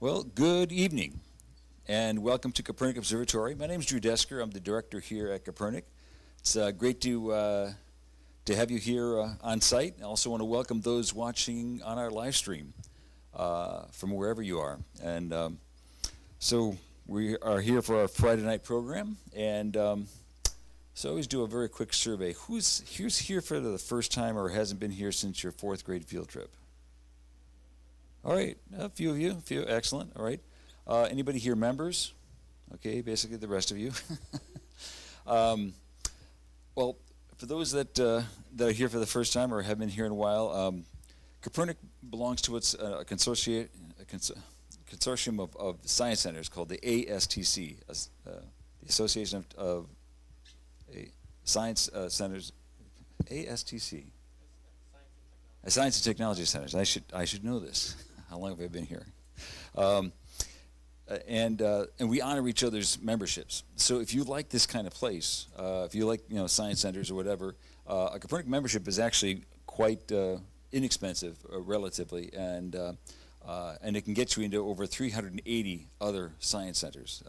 Well, good evening, and welcome to Kopernik Observatory. My name is Drew Deskur. I'm the director here at Kopernik. It's great to have you here on site. I also want to welcome those watching on our live stream from wherever you are. And so we are here for our Friday night program, and so I always do a very quick survey. Who's here for the first time or hasn't been here since your 4th grade field trip? All right, a few of you, excellent, all right. Anybody here members? Okay, basically the rest of you. Well, for those that are here for the first time or have been here in a while, Kopernik belongs to what's a consortium of science centers called the ASTC, the Association of Science Centers, ASTC. Science and Technology Centers. I should know this. How long have I been here? And we honor each other's memberships. So if you like this kind of place, if you like science centers or whatever, a Kopernik membership is actually quite inexpensive, relatively, and it can get you into over 380 other science centers.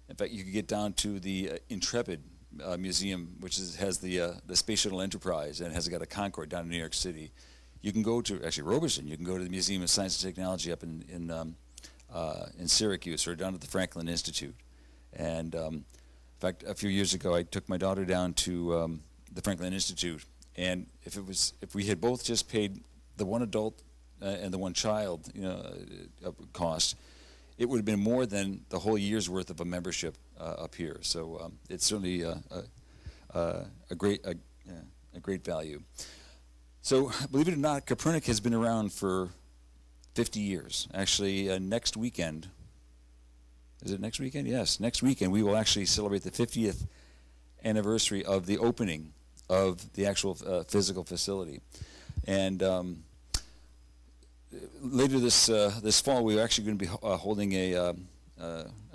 In fact, you can get down to the Intrepid Museum, which has the Space Shuttle Enterprise, and has got a Concorde down in New York City. You can go to, actually Roberson, you can go to the Museum of Science and Technology up in Syracuse or down at the Franklin Institute. And in fact, a few years ago, I took my daughter down to the Franklin Institute, and if we had both just paid the one adult and the one child cost, it would have been more than the whole year's worth of a membership up here. So it's certainly a great value. So believe it or not, Kopernik has been around for 50 years. Actually, next weekend, is it next weekend? Yes, next weekend we will actually celebrate the 50th anniversary of the opening of the actual physical facility. And later this fall, we're actually going to be holding a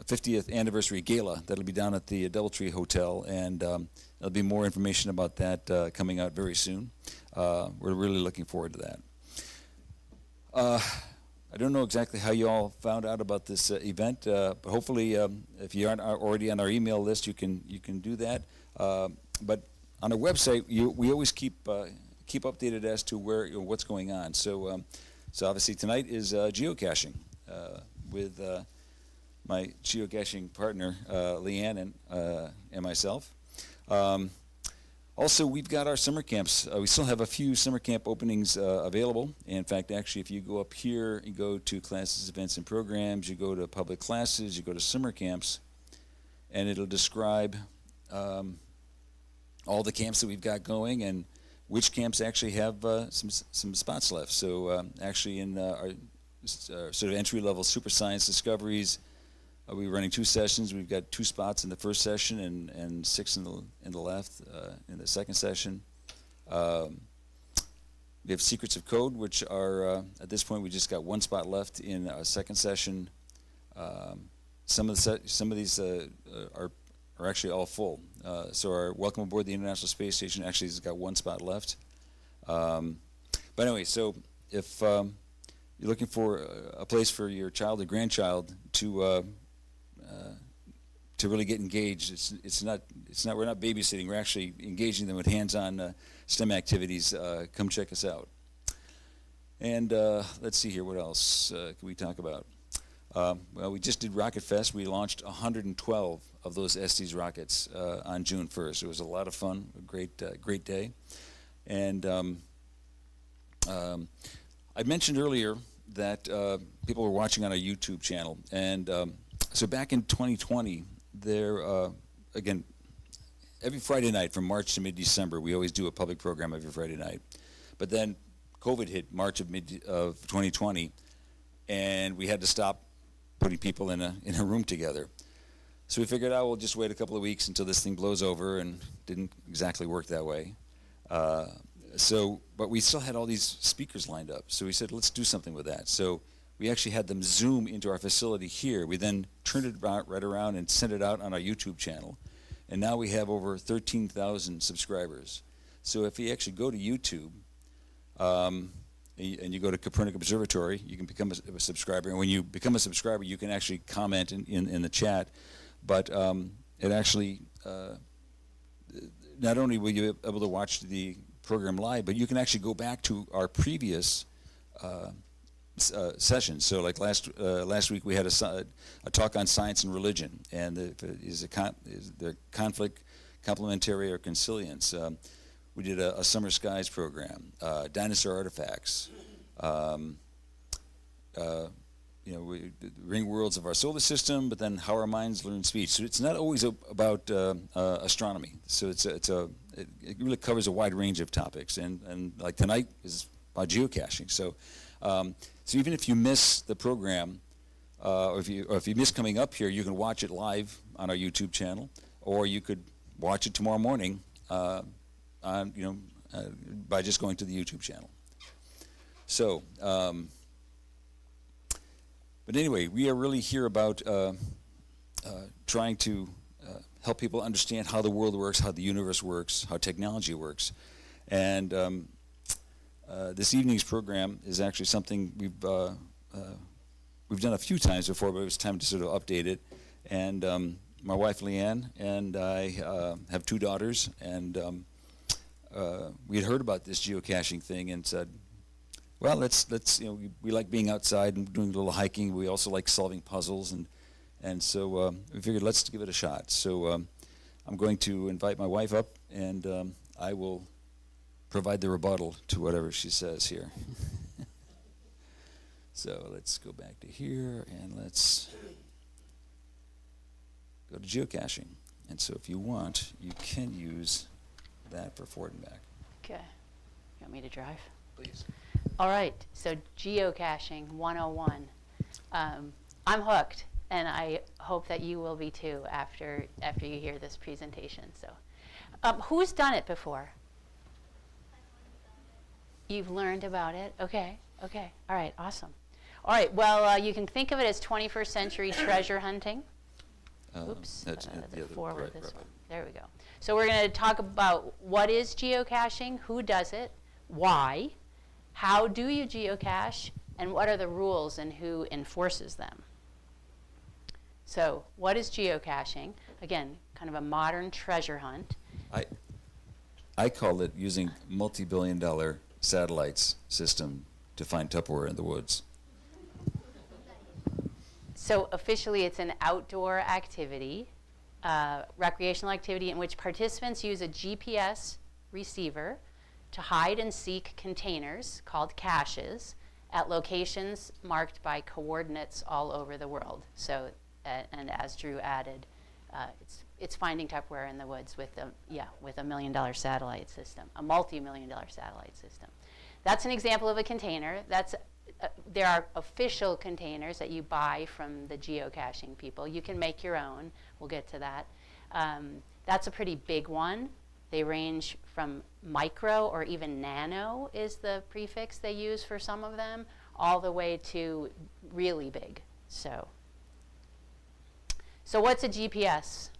50th anniversary gala that'll be down at the DoubleTree Hotel, and there'll be more information about that coming out very soon. We're really looking forward to that. I don't know exactly how you all found out about this event, but hopefully, if you aren't already on our email list, you can do that. But on our website, we always keep updated as to what's going on. So obviously tonight is geocaching with my geocaching partner Leann and myself. Also, we've got our summer camps. We still have a few summer camp openings available. In fact, actually, if you go up here, you go to classes, events, and programs, you go to public classes, you go to summer camps, and it'll describe all the camps that we've got going and which camps actually have some spots left. So actually in our sort of entry-level super science discoveries, we're running 2 sessions. We've got 2 spots in the first session and 6 in the left in the second session. We have Secrets of Code, which are at this point we just got 1 spot left in our second session. Some of these are actually all full. So our Welcome Aboard the International Space Station actually has got 1 spot left. But anyway, so if you're looking for a place for your child or grandchild to really get engaged, we're not babysitting. We're actually engaging them with hands-on STEM activities. Come check us out. And let's see here, what else can we talk about? Well, we just did Rocket Fest. We launched 112 of those Estes rockets on June 1st. It was a lot of fun, a great day. And I mentioned earlier that people were watching on our YouTube channel, and so back in 2020, again, every Friday night from March to mid-December, we always do a public program every Friday night. But then COVID hit March of 2020, and we had to stop putting people in a room together. So we figured, we'll just wait a couple of weeks until this thing blows over, and didn't exactly work that way. But we still had all these speakers lined up. So we said, let's do something with that. So we actually had them Zoom into our facility here. We then turned it right around and sent it out on our YouTube channel. And now we have over 13,000 subscribers. So if you actually go to YouTube, and you go to Kopernik Observatory, you can become a subscriber. And when you become a subscriber, you can actually comment in the chat. But it actually, not only will you be able to watch the program live, but you can actually go back to our previous sessions. So like last week we had a talk on science and religion, and is the conflict complementary or consilience. We did a summer skies program, dinosaur artifacts, ring worlds of our solar system, but then how our minds learn speech. So it's not always about astronomy. So it really covers a wide range of topics, and like tonight is about geocaching. So so even if you miss the program, or if you miss coming up here, you can watch it live on our YouTube channel, or you could watch it tomorrow morning by just going to the YouTube channel. So, but anyway, we are really here about trying to help people understand how the world works, how the universe works, how technology works. And this evening's program is actually something we've done a few times before, but it was time to sort of update it. And my wife Leann and I have 2 daughters, and we had heard about this geocaching thing and said, well, let's we like being outside and doing a little hiking. We also like solving puzzles, and so we figured let's give it a shot. So I'm going to invite my wife up, and I will provide the rebuttal to whatever she says here. So let's go back to here, and let's go to geocaching. And so if you want, you can use that for forward and back. Okay. You want me to drive? Please. All right. So geocaching 101. I'm hooked, and I hope that you will be too after you hear this presentation. So, who's done it before? You've learned about it? Okay. Okay. All right. Awesome. All right. Well, you can think of it as 21st century treasure hunting. Oops. The forward this one. There we go. So we're going to talk about what is geocaching, who does it, why, how do you geocache, and what are the rules and who enforces them. So what is geocaching? Again, kind of a modern treasure hunt. I call it using multi-billion-dollar satellites system to find Tupperware in the woods. So officially it's an outdoor activity, recreational activity in which participants use a GPS receiver to hide and seek containers called caches at locations marked by coordinates all over the world. So, and as Drew added, it's finding Tupperware in the woods with a $1 million satellite system, a multi-million-dollar satellite system. That's an example of a container. There are official containers that you buy from the geocaching people. You can make your own. We'll get to that. That's a pretty big one. They range from micro or even nano is the prefix they use for some of them, all the way to really big. So what's a GPS?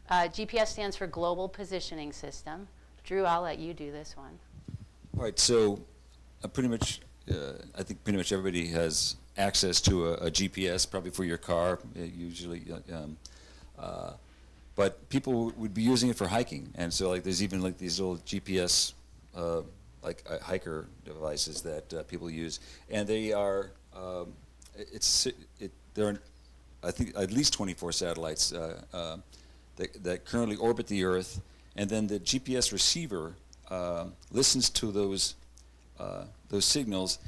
GPS stands for Global Positioning System. Drew, I'll let you do this one. All right, so pretty much, I think pretty much everybody has access to a GPS, probably for your car, usually. But people would be using it for hiking, and so like there's even like these little GPS hiker devices that people use, and they are there are I think at least 24 satellites that currently orbit the Earth, and then the GPS receiver listens to those signals,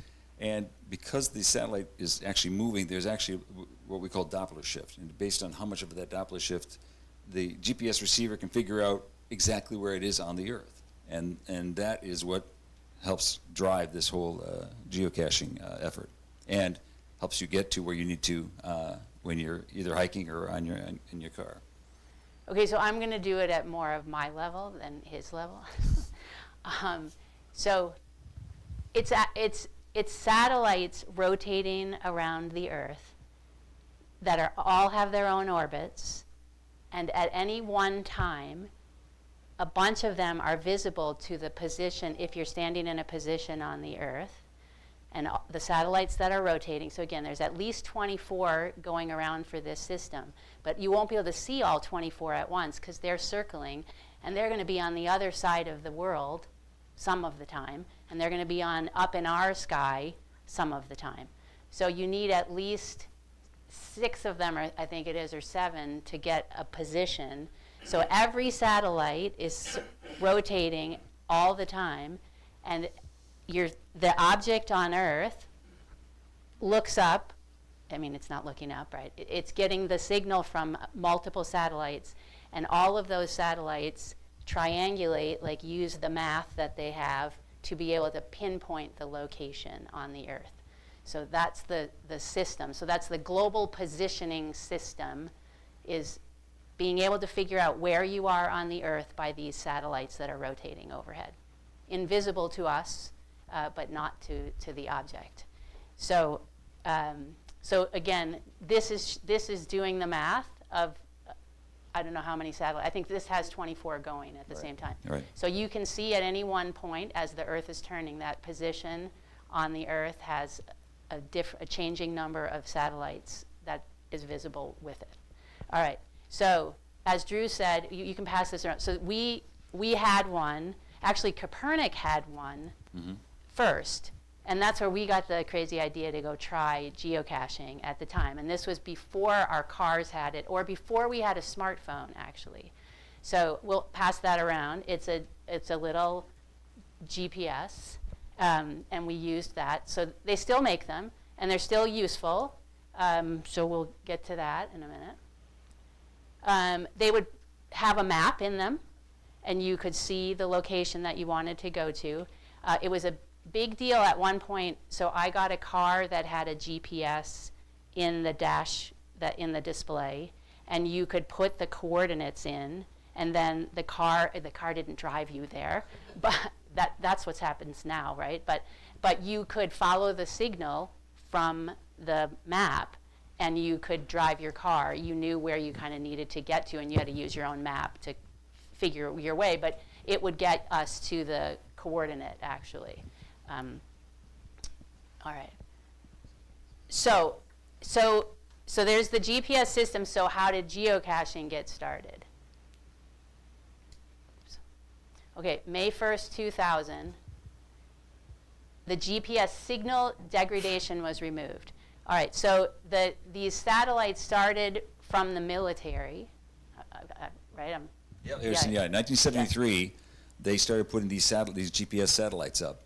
and because the satellite is actually moving, there's actually what we call Doppler shift, and based on how much of that Doppler shift the GPS receiver can figure out exactly where it is on the Earth, and that is what helps drive this whole geocaching effort, and helps you get to where you need to when you're either hiking or in your car. Okay, so I'm going to do it at more of my level than his level. So it's satellites rotating around the Earth that all have their own orbits. And at any one time, a bunch of them are visible to the position, if you're standing in a position on the Earth, and the satellites that are rotating. So again, there's at least 24 going around for this system, but you won't be able to see all 24 at once because they're circling, and they're going to be on the other side of the world some of the time, and they're going to be up in our sky some of the time. So you need at least 6 of them, or I think it is, or 7, to get a position. So every satellite is rotating all the time, and the object on Earth looks up. I mean, it's not looking up, right? It's getting the signal from multiple satellites, and all of those satellites triangulate, like use the math that they have to be able to pinpoint the location on the Earth. So that's the system. So that's the global positioning system, is being able to figure out where you are on the Earth by these satellites that are rotating overhead. Invisible to us, but not to the object. So, so again, this is doing the math of, I don't know how many satellites. I think this has 24 going at the same time. Right. So you can see at any one point, as the Earth is turning, that position on the Earth has a changing number of satellites that is visible with it. All right. So as Drew said, you can pass this around. So we had one. Actually, Kopernik had one first. And that's where we got the crazy idea to go try geocaching at the time. And this was before our cars had it, or before we had a smartphone, actually. So we'll pass that around. It's a little GPS, and we used that. So they still make them, and they're still useful. So we'll get to that in a minute. They would have a map in them, and you could see the location that you wanted to go to. It was a big deal at one point. So I got a car that had a GPS in the dash, in the display, and you could put the coordinates in, and then the car didn't drive you there, but that's what happens now, right? But you could follow the signal from the map, and you could drive your car. You knew where you kind of needed to get to, and you had to use your own map to figure your way, but it would get us to the coordinate, actually. All right. So there's the GPS system. So how did geocaching get started? Okay, May 1st, 2000, the GPS signal degradation was removed. All right, so these satellites started from the military, right? Yeah, 1973, they started putting these GPS satellites up.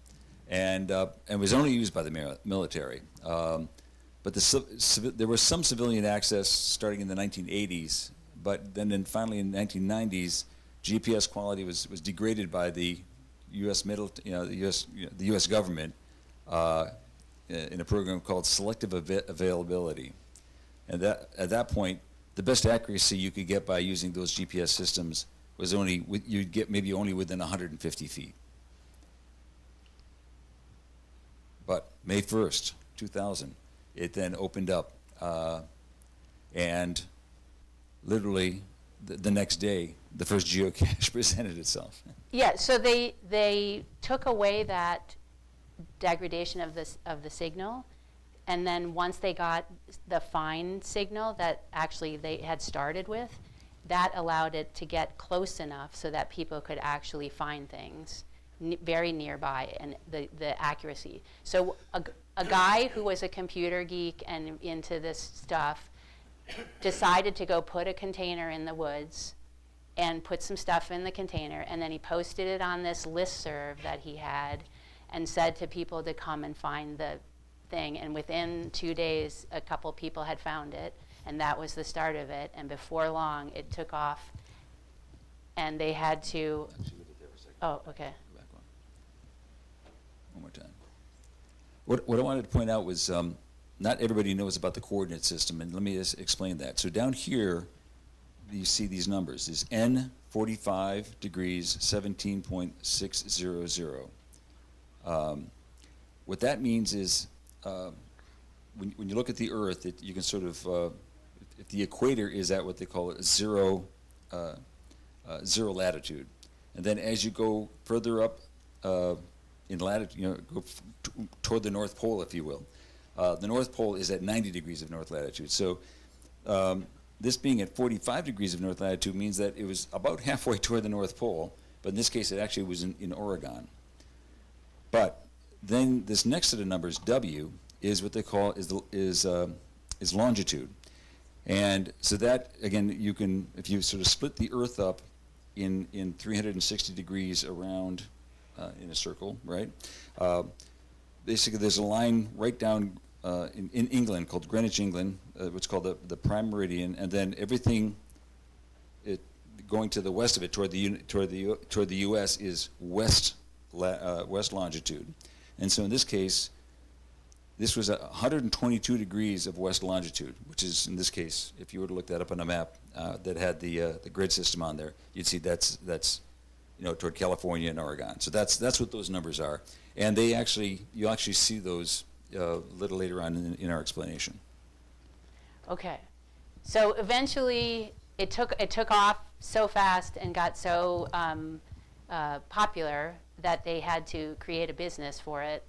And it was only used by the military. But there was some civilian access starting in the 1980s, but then finally in the 1990s, GPS quality was degraded by the U.S. the U.S. government in a program called selective availability. And at that point, the best accuracy you could get by using those GPS systems was you'd get maybe only within 150 feet. But May 1st, 2000, it then opened up, and literally the next day, the first geocache presented itself. Yeah, so they took away that degradation of the signal, and then once they got the fine signal that actually they had started with, that allowed it to get close enough so that people could actually find things very nearby, and the accuracy. So a guy who was a computer geek and into this stuff decided to go put a container in the woods and put some stuff in the container, and then he posted it on this listserv that he had and said to people to come and find the thing, and within 2 days a couple people had found it, and that was the start of it, and before long it took off, and they had to... Oh, okay. One more time. What I wanted to point out was not everybody knows about the coordinate system, and let me just explain that. So down here, you see these numbers. Is N 45 degrees 17.600. What that means is when you look at the Earth, you can sort of, if the equator is at what they call zero latitude, and then as you go further up in latitude, go toward the North Pole, if you will. The North Pole is at 90 degrees of north latitude. So this being at 45 degrees of north latitude means that it was about halfway toward the North Pole, but in this case it actually was in Oregon. But then this next set of numbers, W, is what they call is longitude. And so that, again, you can, if you sort of split the Earth up in 360 degrees around in a circle, right? Basically, there's a line right down in England called Greenwich, England, which is called the prime meridian, and then everything going to the west of it toward the U.S. is west longitude. And so in this case, this was 122 degrees of west longitude, which is, in this case, if you were to look that up on a map that had the grid system on there, you'd see that's toward California and Oregon. So that's what those numbers are, and you'll actually see those a little later on in our explanation. Okay, so eventually it took off so fast and got so popular that they had to create a business for it,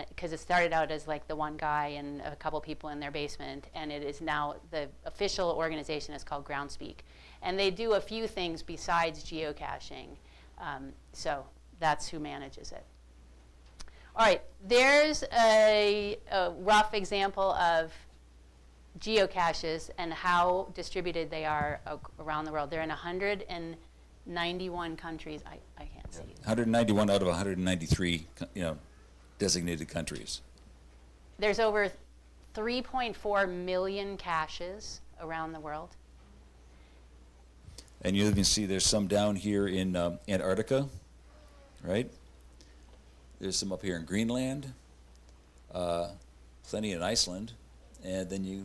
because it started out as like the one guy and a couple people in their basement, and it is now the official organization is called Groundspeak, and they do a few things besides geocaching. So that's who manages it. All right, there's a rough example of geocaches and how distributed they are around the world. They're in 191 countries. I can't see. 191 out of 193, designated countries. There's over 3.4 million caches around the world. And you can see there's some down here in Antarctica, right? There's some up here in Greenland, plenty in Iceland, and then you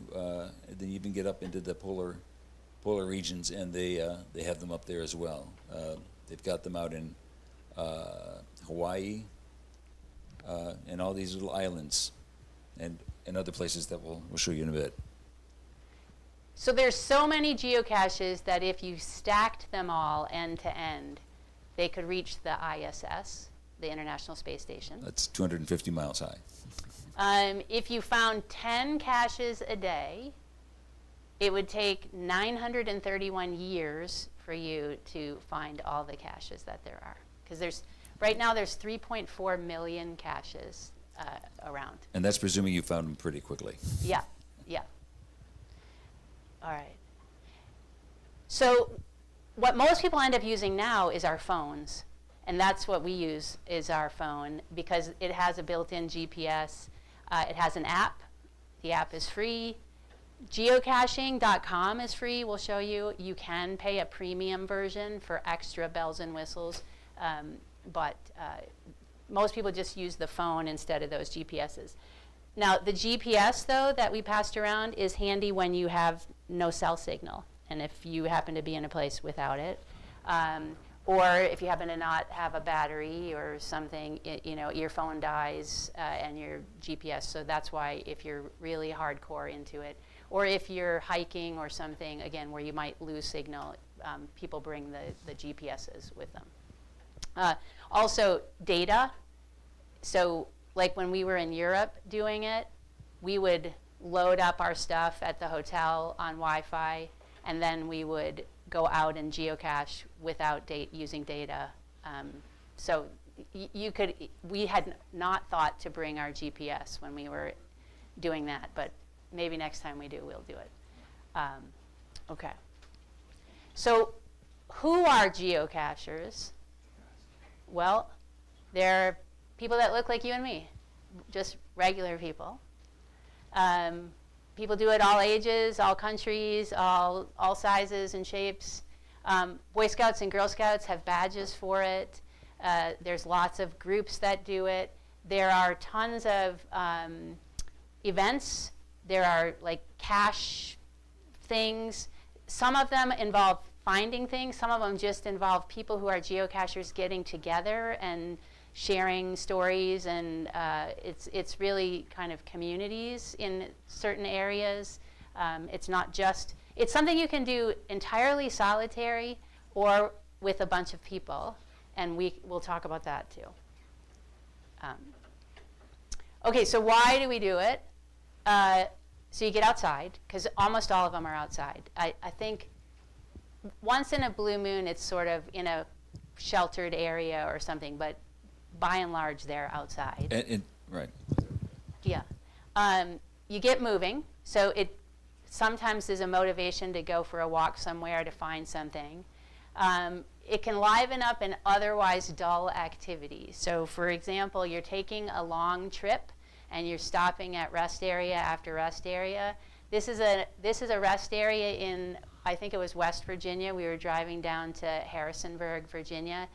even get up into the polar regions, and they have them up there as well. They've got them out in Hawaii and all these little islands, and other places that we'll show you in a bit. So there's so many geocaches that if you stacked them all end to end, they could reach the ISS, the International Space Station. That's 250 miles high. If you found 10 caches a day, it would take 931 years for you to find all the caches that there are. Because right now there's 3.4 million caches around. And that's presuming you found them pretty quickly. Yeah, yeah. All right. So what most people end up using now is our phones. And that's what we use, is our phone, because it has a built-in GPS. It has an app. The app is free. Geocaching.com is free. We'll show you. You can pay a premium version for extra bells and whistles. But most people just use the phone instead of those GPSs. Now, the GPS, though, that we passed around is handy when you have no cell signal, and if you happen to be in a place without it, or if you happen to not have a battery or something, your phone dies and your GPS. So that's why if you're really hardcore into it, or if you're hiking or something, again, where you might lose signal, people bring the GPSs with them. Also, data. So like when we were in Europe doing it, we would load up our stuff at the hotel on Wi-Fi, and then we would go out and geocache without using data. So we had not thought to bring our GPS when we were doing that, but maybe next time we do, we'll do it. Okay. So who are geocachers? Well, they're people that look like you and me, just regular people. People do it all ages, all countries, all sizes and shapes. Boy Scouts and Girl Scouts have badges for it. There's lots of groups that do it. There are tons of events. There are like cache things. Some of them involve finding things. Some of them just involve people who are geocachers getting together and sharing stories, and it's really kind of communities in certain areas. It's not just, it's something you can do entirely solitary or with a bunch of people, and we'll talk about that too. Okay, so why do we do it? So you get outside, because almost all of them are outside. I think once in a blue moon, it's sort of in a sheltered area or something, but by and large, they're outside. Right. Yeah. You get moving, so it sometimes is a motivation to go for a walk somewhere to find something. It can liven up an otherwise dull activity. So for example, you're taking a long trip and you're stopping at rest area after rest area. This is a rest area in, I think it was West Virginia. We were driving down to Harrisonburg, Virginia,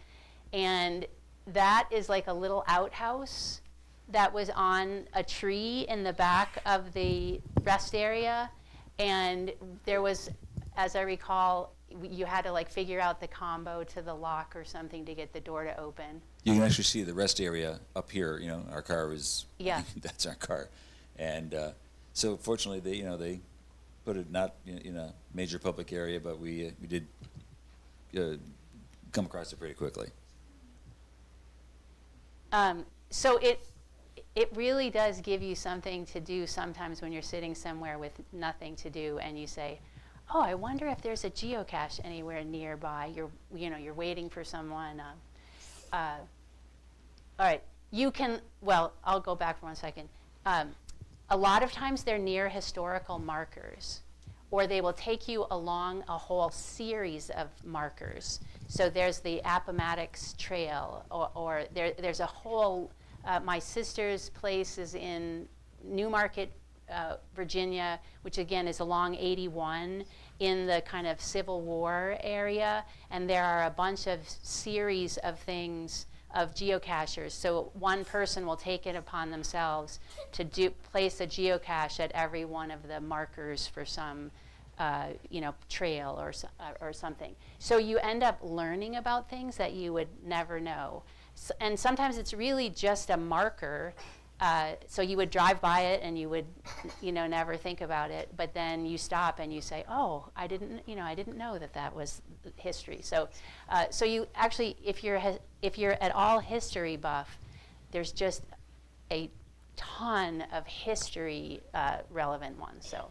and that is like a little outhouse that was on a tree in the back of the rest area, and there was, as I recall, you had to like figure out the combo to the lock or something to get the door to open. You can actually see the rest area up here. You know, our car is, Yeah. that's our car. And so fortunately, they put it not in a major public area, but we did come across it pretty quickly. So it really does give you something to do sometimes when you're sitting somewhere with nothing to do and you say, oh, I wonder if there's a geocache anywhere nearby. You're waiting for someone. All right, you can, well, I'll go back for 1 second. A lot of times they're near historical markers, or they will take you along a whole series of markers. So there's the Appomattox Trail, or there's a whole, my sister's place is in Newmarket, Virginia, which again is along 81 in the kind of Civil War area, and there are a bunch of series of things of geocachers. So one person will take it upon themselves to place a geocache at every one of the markers for some trail or something. So you end up learning about things that you would never know. And sometimes it's really just a marker. So you would drive by it and you would, never think about it. But then you stop and you say, "Oh, I didn't know that was history." So, so you actually, if you're at all history buff, there's just a ton of history relevant ones. So,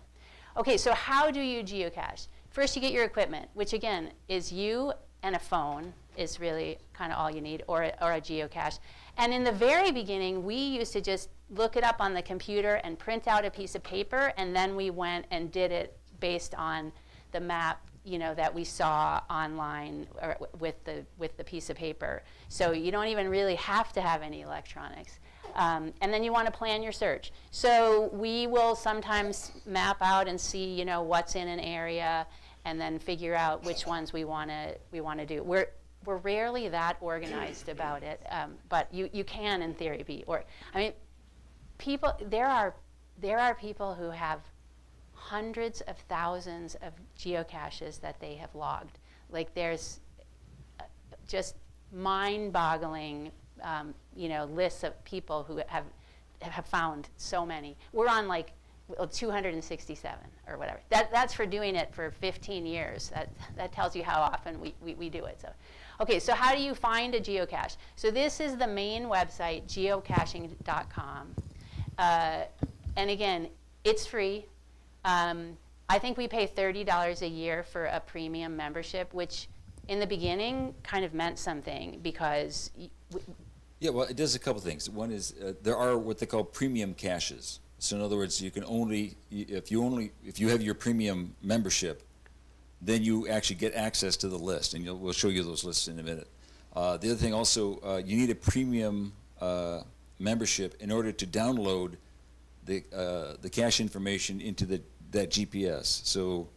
okay. So how do you geocache? First, you get your equipment, which again is you and a phone is really kind of all you need, or a geocache. And in the very beginning, we used to just look it up on the computer and print out a piece of paper, and then we went and did it based on the map, that we saw online or with the piece of paper. So you don't even really have to have any electronics. And then you want to plan your search. So we will sometimes map out and see, what's in an area, and then figure out which ones we want to do. We're rarely that organized about it, but you can, in theory, be. There are people who have hundreds of thousands of geocaches that they have logged. Like there's just mind-boggling, lists of people who have found so many. We're on like 267 or whatever. That's for doing it for 15 years. That tells you how often we do it. So. Okay, so how do you find a geocache? So this is the main website, geocaching.com. And again, it's free. I think we pay $30 a year for a premium membership, which in the beginning kind of meant something because... Yeah, well, it does a couple things. One is there are what they call premium caches. So in other words, you can if you have your premium membership, then you actually get access to the list, and we'll show you those lists in a minute. The other thing also, you need a premium membership in order to download the cache information into that GPS. So,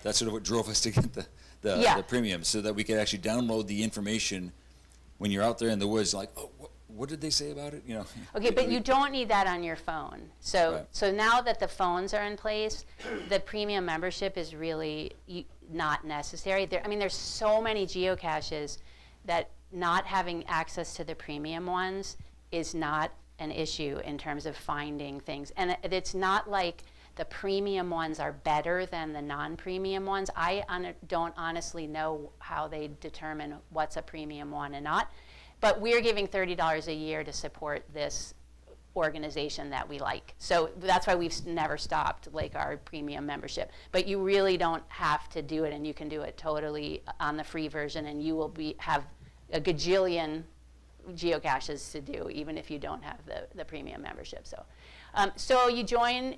that's sort of what drove us to get the premium, so that we could actually download the information when you're out there in the woods. Like, oh, what did they say about it? Okay, but you don't need that on your phone. So, right. So now that the phones are in place, the premium membership is really not necessary. There's so many geocaches that not having access to the premium ones is not an issue in terms of finding things. And it's not like the premium ones are better than the non-premium ones. I don't honestly know how they determine what's a premium one and not. but we're giving $30 a year to support this organization that we like. So that's why we've never stopped like our premium membership. But you really don't have to do it, and you can do it totally on the free version, and you will have a gajillion geocaches to do, even if you don't have the premium membership. So you join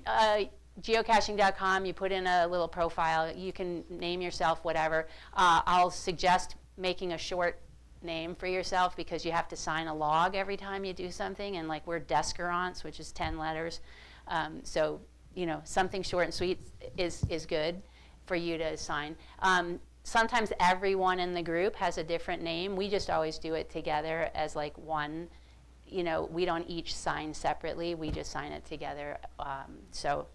geocaching.com, you put in a little profile, you can name yourself whatever. I'll suggest making a short name for yourself, because you have to sign a log every time you do something, and like we're Deskurance, which is 10 letters. So something short and sweet is good for you to sign. Sometimes everyone in the group has a different name. We just always do it together as like one. We don't each sign separately. We just sign it together. So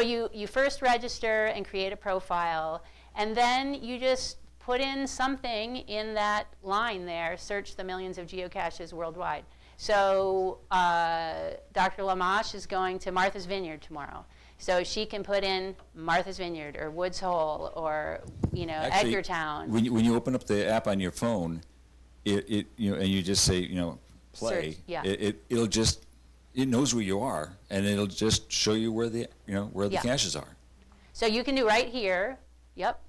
you first register and create a profile, and then you just put in something in that line there, search the millions of geocaches worldwide. So Dr. Lamache is going to Martha's Vineyard tomorrow. So she can put in Martha's Vineyard or Woods Hole or Actually, Edgartown. When you open up the app on your phone, and you just say play, Search, yeah. it knows where you are, and it'll just show you where the caches are. So you can do right here. Yep.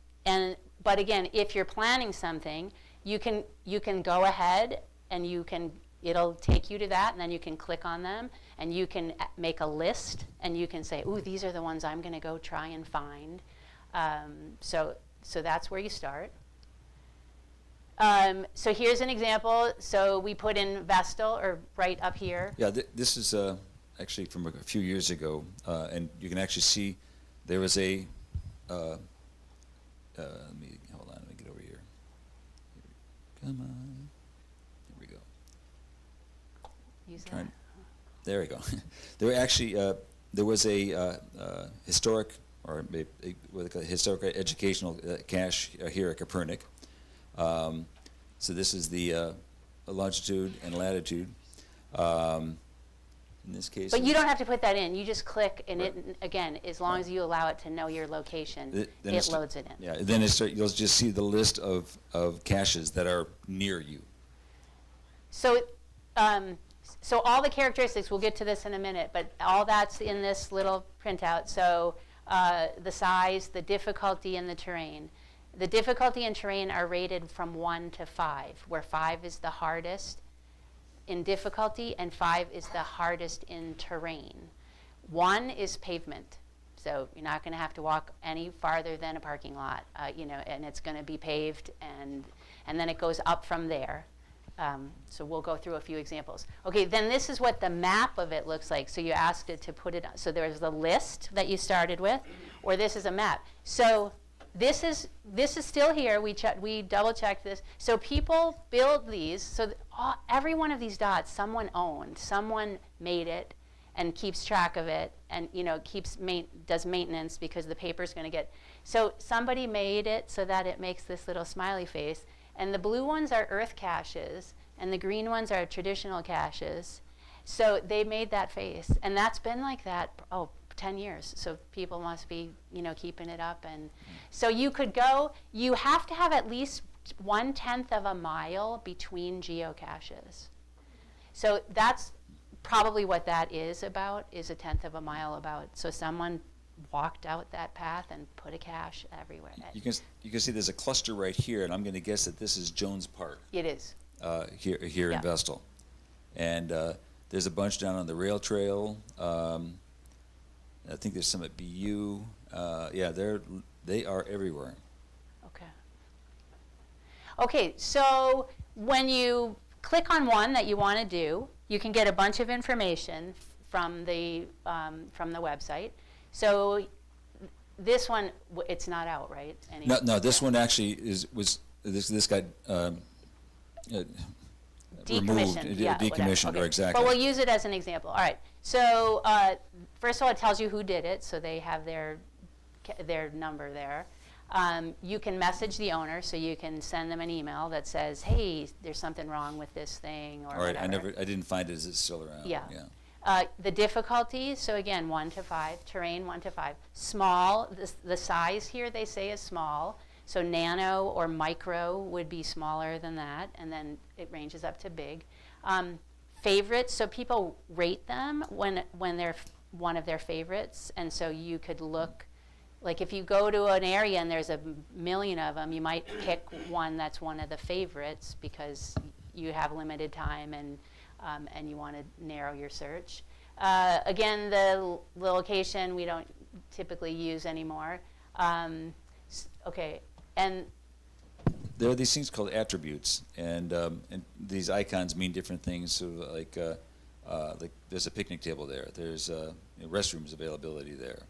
But again, if you're planning something, you can go ahead and it'll take you to that, and then you can click on them, and you can make a list, and you can say, ooh, these are the ones I'm going to go try and find. So that's where you start. So here's an example. So we put in Vestal, or right up here. Yeah, this is actually from a few years ago, and you can actually see there was a. Hold on, let me get over here. Come on. Here we go. Use that. There we go. There was a historic, or historic educational cache here at Kopernik. So this is the longitude and latitude. In this case, but you don't have to put that in. You just click, and right. It, again, as long as you allow it to know your location, it loads it in. Yeah, then you'll just see the list of caches that are near you. So, so all the characteristics, we'll get to this in a minute, but all that's in this little printout. So the size, the difficulty, and the terrain. The difficulty and terrain are rated from 1 to 5, where 5 is the hardest in difficulty, and 5 is the hardest in terrain. 1 is pavement, so you're not going to have to walk any farther than a parking lot, and it's going to be paved, and then it goes up from there. So we'll go through a few examples. Okay, then this is what the map of it looks like. So you asked it to put it on. So there's the list that you started with, or this is a map. So this is still here. We double checked this. So people build these. So every one of these dots, someone owned, someone made it, and keeps track of it, and does maintenance, because the paper's going to get. So somebody made it so that it makes this little smiley face. And the blue ones are earth caches, and the green ones are traditional caches. So they made that face, and that's been like that 10 years. So people must be, keeping it up. And so you could go. You have to have at least 1/10 of a mile between geocaches. So that's probably what that is about. Is 1/10 of a mile about. So someone walked out that path and put a cache everywhere. You can see there's a cluster right here, and I'm going to guess that this is Jones Park. It is. Here in Vestal. And there's a bunch down on the rail trail. I think there's some at BU. They are everywhere. Okay, so when you click on one that you want to do, you can get a bunch of information from the website. So this one, it's not out, right? Anymore. No, this one actually this got removed, decommissioned, okay. or exactly. But we'll use it as an example. All right. So first of all, it tells you who did it, so they have their number there. You can message the owner, so you can send them an email that says, "Hey, there's something wrong with this thing," or all right. whatever. I didn't find it. Is it still around? Yeah. The difficulty, so again, 1 to 5. Terrain, 1 to 5. Small, the size here they say is small. So nano or micro would be smaller than that, and then it ranges up to big. Favorites, so people rate them when they're one of their favorites, and so you could look, like if you go to an area and there's a million of them, you might pick one that's one of the favorites because you have limited time and you want to narrow your search. Again, the location we don't typically use anymore. Okay, and there are these things called attributes, and these icons mean different things. So like there's a picnic table there. There's restrooms availability there.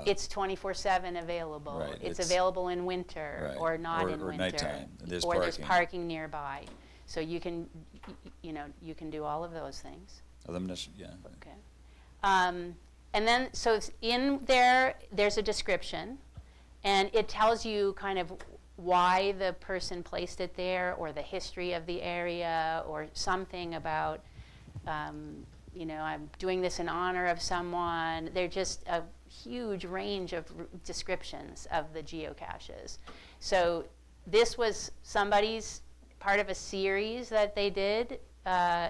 It's 24/7 available. Right, it's available in winter, right, or not in or winter. nighttime. And there's or parking. there's parking nearby, so you can do all of those things. Elimination, yeah. Okay. And then, so in there, there's a description, and it tells you kind of why the person placed it there, or the history of the area, or something about, I'm doing this in honor of someone. They're just a huge range of descriptions of the geocaches. So this was somebody's part of a series that they did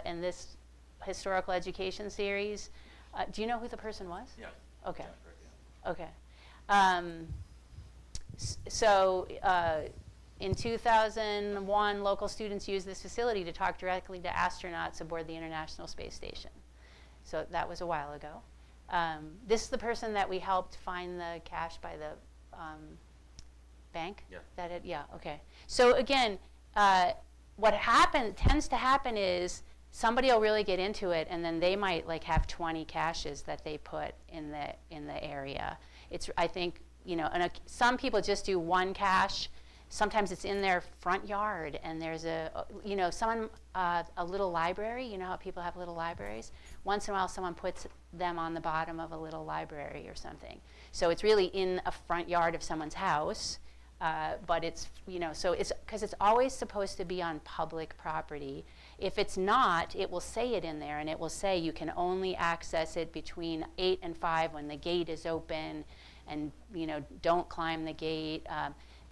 in this historical education series. Do you know who the person was? Yeah. Okay. Yeah. Okay. So in 2001, local students used this facility to talk directly to astronauts aboard the International Space Station. So that was a while ago. This is the person that we helped find the cache by the bank? Yeah. Okay. So again, what tends to happen is somebody will really get into it, and then they might have 20 caches that they put in the area. I think, some people just do one cache. Sometimes it's in their front yard, and there's a little library. You know how people have little libraries? Once in a while, someone puts them on the bottom of a little library or something. So it's really in a front yard of someone's house, but it's, so it's because it's always supposed to be on public property. If it's not, it will say it in there, and it will say you can only access it between 8 and 5 when the gate is open, and don't climb the gate.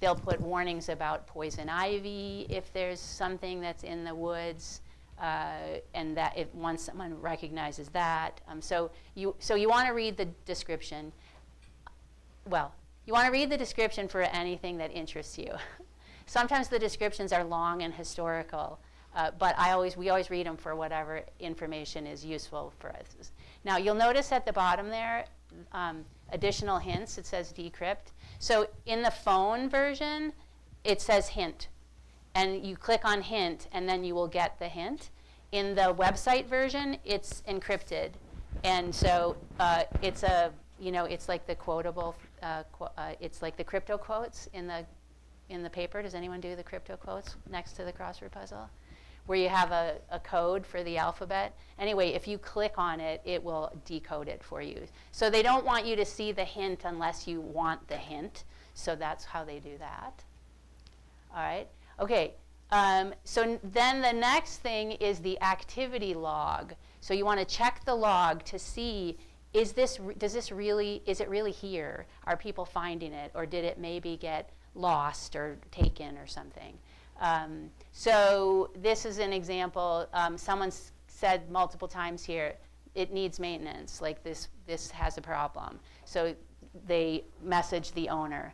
They'll put warnings about poison ivy if there's something that's in the woods, and that once someone recognizes that. So you want to read the description. Well, you want to read the description for anything that interests you. Sometimes the descriptions are long and historical, but we always read them for whatever information is useful for us. Now you'll notice at the bottom there, additional hints. It says decrypt. So in the phone version, it says hint, and you click on hint, and then you will get the hint. In the website version, it's encrypted, and so it's like the quotable, it's like the crypto quotes in the paper. Does anyone do the crypto quotes next to the crossword puzzle, where you have a code for the alphabet? Anyway, if you click on it, it will decode it for you. So they don't want you to see the hint unless you want the hint. So that's how they do that. All right. Okay. So then the next thing is the activity log. So you want to check the log to see, is it really here? Are people finding it, or did it maybe get lost or taken or something? So this is an example. Someone said multiple times here, it needs maintenance, like this has a problem. So they message the owner.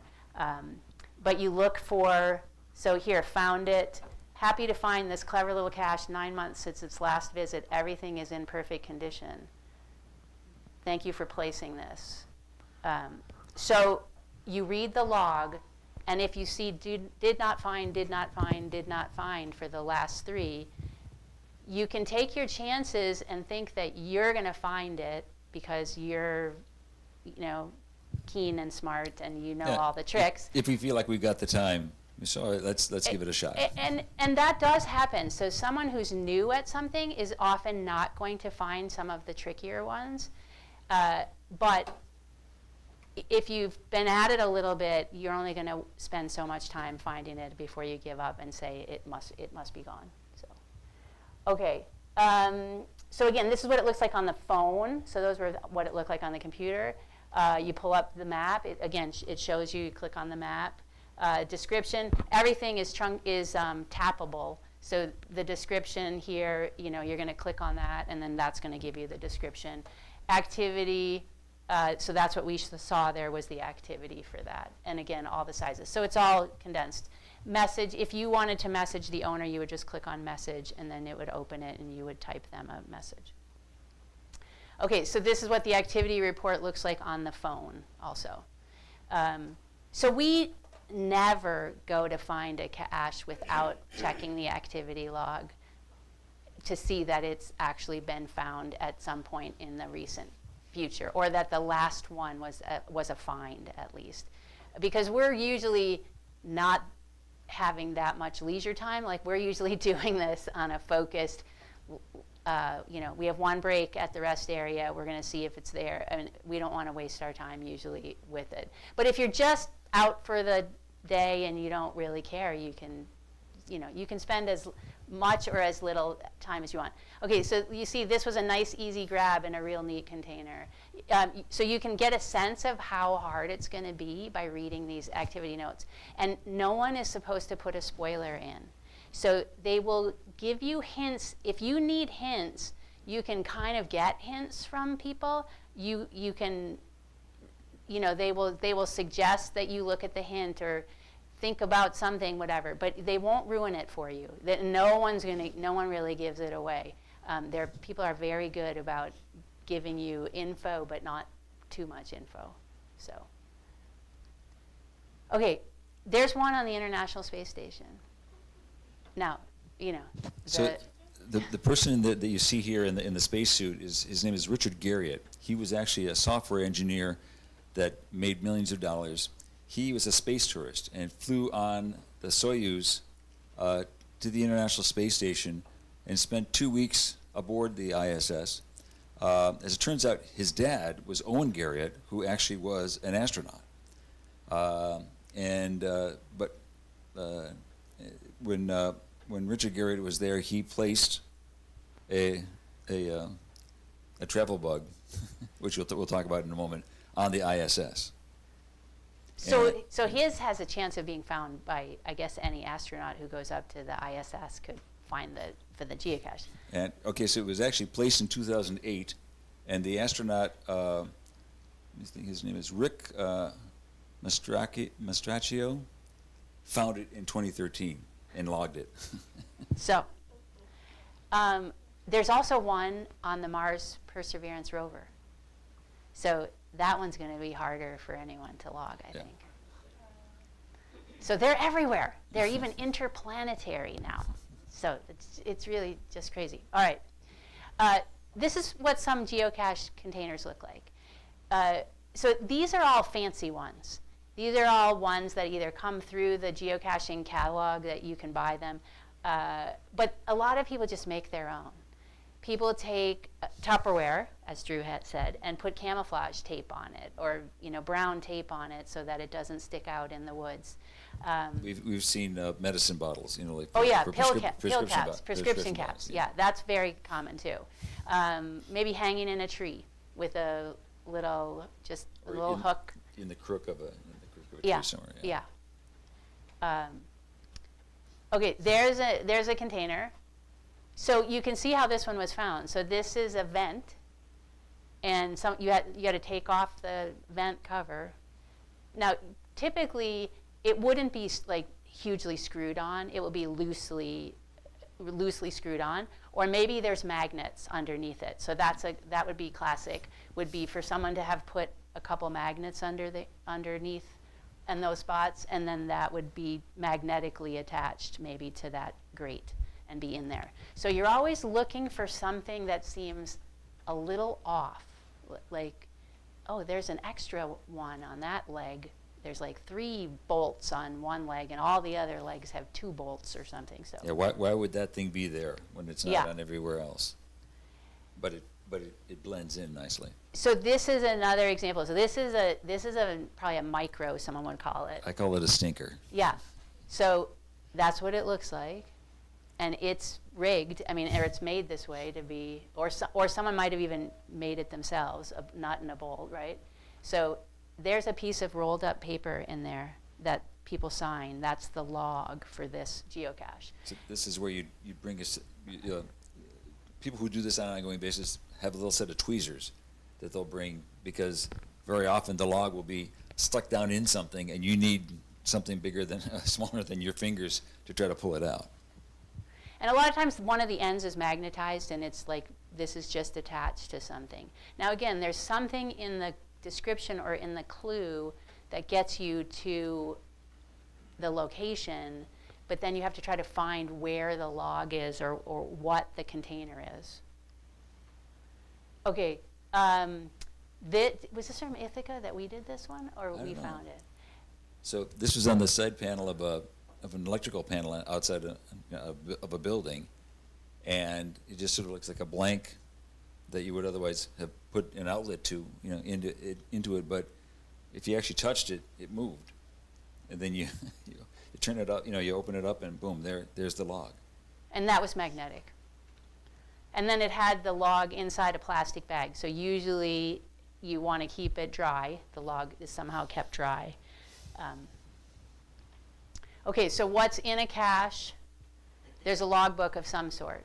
But you look for, so here, found it. Happy to find this clever little cache, 9 months since its last visit. Everything is in perfect condition. Thank you for placing this. So you read the log, and if you see did not find, did not find, did not find for the last 3, you can take your chances and think that you're going to find it because you're, keen and smart and all the tricks. If we feel like we've got the time, so let's give it a shot. And that does happen. So someone who's new at something is often not going to find some of the trickier ones. But if you've been at it a little bit, you're only going to spend so much time finding it before you give up and say it must be gone. So, okay. So again, this is what it looks like on the phone. So those were what it looked like on the computer. You pull up the map. It shows you. You click on the map. Description, everything is tappable. So the description here, you're going to click on that, and then that's going to give you the description. Activity, so that's what we saw there was the activity for that. And again, all the sizes. So it's all condensed. Message, if you wanted to message the owner, you would just click on message, and then it would open it, and you would type them a message. Okay, so this is what the activity report looks like on the phone also. So we never go to find a cache without checking the activity log to see that it's actually been found at some point in the recent future, or that the last one was a find at least. Because we're usually not having that much leisure time. Like, we're usually doing this on a focused, we have one break at the rest area. We're going to see if it's there. I mean, we don't want to waste our time usually with it. But if you're just out for the day and you don't really care, you can spend as much or as little time as you want. Okay, so you see this was a nice easy grab in a real neat container. So you can get a sense of how hard it's going to be by reading these activity notes. And no one is supposed to put a spoiler in. So they will give you hints. If you need hints, you can kind of get hints from people. You can, they will suggest that you look at the hint or think about something, whatever, but they won't ruin it for you. No one really gives it away. People are very good about giving you info, but not too much info. So, okay, there's one on the International Space Station. Now, So the person that you see here in the spacesuit his name is Richard Garriott. He was actually a software engineer that made millions of dollars. He was a space tourist and flew on the Soyuz to the International Space Station and spent 2 weeks aboard the ISS. As it turns out, his dad was Owen Garriott, who actually was an astronaut. But when Richard Garriott was there, he placed a travel bug, which we'll talk about in a moment, on the ISS. So his has a chance of being found by, I guess, any astronaut who goes up to the ISS could find for the geocache. And okay, so it was actually placed in 2008, and the astronaut, I think his name is Rick Mastracchio, found it in 2013 and logged it. So there's also one on the Mars Perseverance rover. So that one's going to be harder for anyone to log, I think. So they're everywhere. They're even interplanetary now. So it's really just crazy. All right. This is what some geocache containers look like. So these are all fancy ones. These are all ones that either come through the geocaching catalog that you can buy them, but a lot of people just make their own. People take Tupperware, as Drew had said, and put camouflage tape on it, or brown tape on it, so that it doesn't stick out in the woods. We've seen medicine bottles, like pill caps, prescription caps. Yeah, that's very common too. Maybe hanging in a tree with a little hook in the crook of a tree somewhere. Yeah. Okay, there's a container. So you can see how this one was found. So this is a vent, and you got to take off the vent cover. Now, typically, it wouldn't be like hugely screwed on. It would be loosely screwed on, or maybe there's magnets underneath it. So that would be classic. Would be for someone to have put a couple magnets underneath in those spots, and then that would be magnetically attached maybe to that grate and be in there. So you're always looking for something that seems a little off, like, oh, there's an extra one on that leg. There's like 3 bolts on one leg, and all the other legs have 2 bolts or something. So yeah, why would that thing be there when it's not on everywhere else? But it blends in nicely. So this is another example. So this is probably a micro, someone would call it. I call it a stinker. Yeah. So that's what it looks like. And it's rigged, or it's made this way to be, or someone might have even made it themselves, not in a bowl, right? So there's a piece of rolled up paper in there that people sign. That's the log for this geocache. So this is where you bring us, people who do this on an ongoing basis have a little set of tweezers that they'll bring, because very often the log will be stuck down in something and you need something bigger than, smaller than your fingers to try to pull it out. And a lot of times one of the ends is magnetized and it's like this is just attached to something. Now again, there's something in the description or in the clue that gets you to the location, but then you have to try to find where the log is or what the container is. Okay, was this from Ithaca that we did this one, or we found it? So this was on the side panel of an electrical panel outside of a building, and it just sort of looks like a blank that you would otherwise have put an outlet to, into it. But if you actually touched it, it moved, and then you turn it up, you open it up, and boom, there's the log. And that was magnetic. And then it had the log inside a plastic bag. So usually you want to keep it dry. The log is somehow kept dry. Okay, so what's in a cache? There's a logbook of some sort.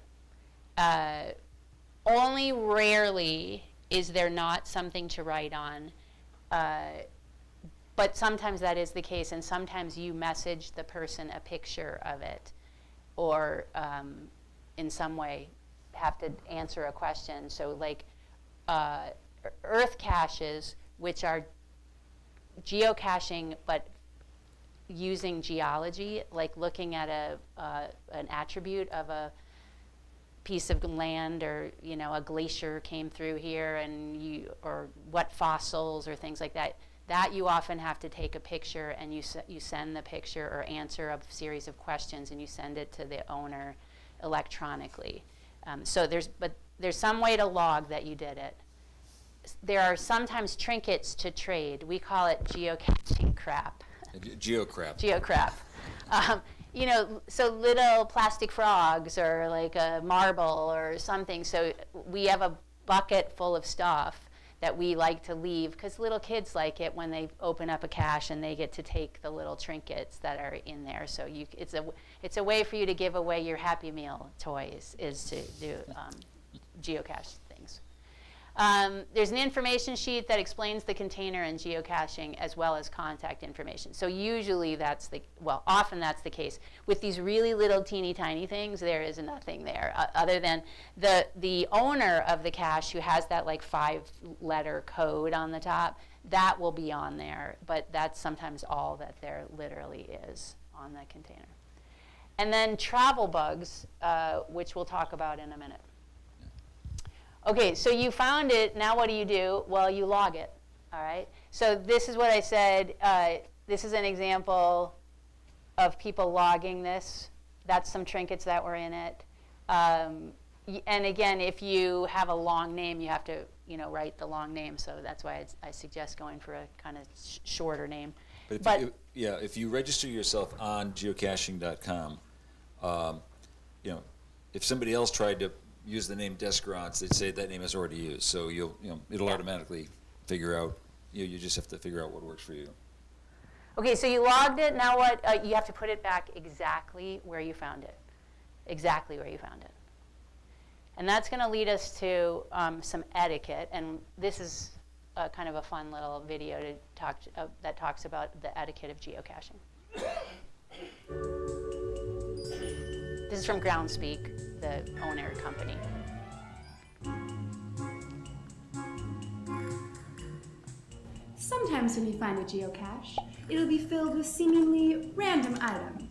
Only rarely is there not something to write on, but sometimes that is the case, and sometimes you message the person a picture of it, or in some way have to answer a question. So like earth caches, which are geocaching but using geology, like looking at an attribute of a piece of land, or a glacier came through here, and or what fossils or things like that. That you often have to take a picture, and you send the picture or answer a series of questions, and you send it to the owner electronically. So there's some way to log that you did it. There are sometimes trinkets to trade. We call it geocaching crap. Geocrap. Geocrap. So little plastic frogs, or like a marble or something. So we have a bucket full of stuff that we like to leave, because little kids like it when they open up a cache and they get to take the little trinkets that are in there. So it's a way for you to give away your Happy Meal toys, is to do geocache things. There's an information sheet that explains the container and geocaching, as well as contact information. So usually often that's the case. With these really little teeny tiny things, there is nothing there other than the owner of the cache, who has that like 5-letter code on the top. That will be on there, but that's sometimes all that there literally is on the container. And then travel bugs, which we'll talk about in a minute. Okay, so you found it. Now what do? Well, you log it, all right? So this is what I said. This is an example of people logging this. That's some trinkets that were in it. And again, if you have a long name, you have to write the long name. So that's why I suggest going for a kind of shorter name. But if you register yourself on geocaching.com, if somebody else tried to use the name Deskurance, they'd say that name is already used. So it'll automatically figure out. You just have to figure out what works for you. Okay, so you logged it. Now what? You have to put it back exactly where you found it. Exactly where you found it. And that's going to lead us to some etiquette. And this is kind of a fun little video that talks about the etiquette of geocaching. This is from Groundspeak, the owner company. Sometimes when you find a geocache, it'll be filled with seemingly random items.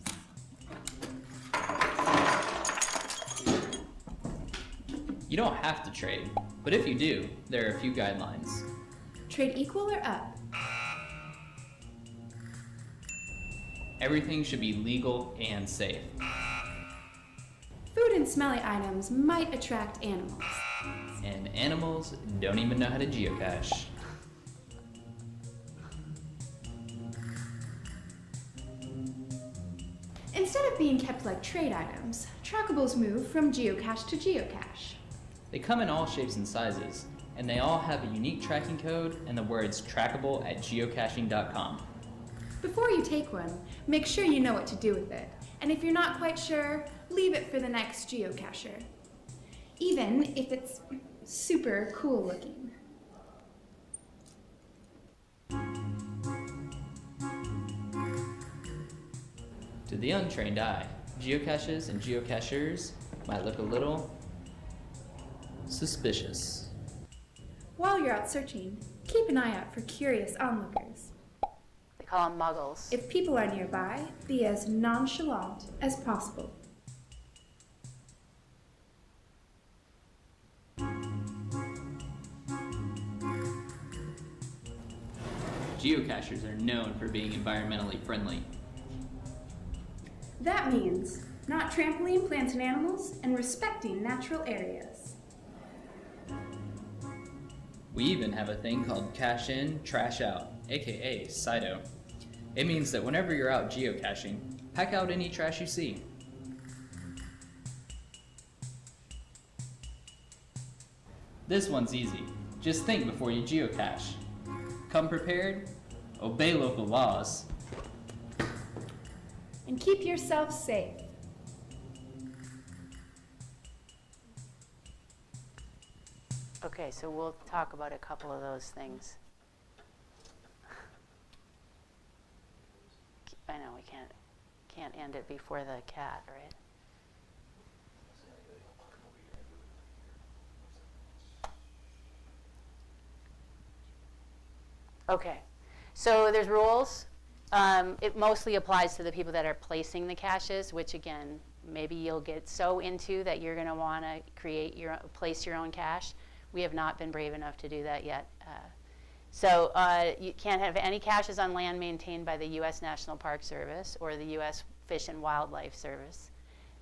You don't have to trade, but if you do, there are a few guidelines. Trade equal or up? Everything should be legal and safe. Food and smelly items might attract animals. And animals don't even know how to geocache. Instead of being kept like trade items, trackables move from geocache to geocache. They come in all shapes and sizes, and they all have a unique tracking code and the words trackable at geocaching.com. Before you take one, make sure you know what to do with it. And if you're not quite sure, leave it for the next geocacher. Even if it's super cool looking. To the untrained eye, geocaches and geocachers might look a little suspicious. While you're out searching, keep an eye out for curious onlookers. They call them muggles. If people are nearby, be as nonchalant as possible. Geocachers are known for being environmentally friendly. That means not trampling plants and animals and respecting natural areas. We even have a thing called cache in, trash out, aka CITO. It means that whenever you're out geocaching, pack out any trash you see. This one's easy. Just think before you geocache. Come prepared, obey local laws, And keep yourself safe. Okay, so we'll talk about a couple of those things. I know we can't end it before the cat, right? Okay, so there's rules. It mostly applies to the people that are placing the caches, which again, maybe you'll get so into that you're going to want to place your own cache. We have not been brave enough to do that yet. So you can't have any caches on land maintained by the U.S. National Park Service or the U.S. Fish and Wildlife Service.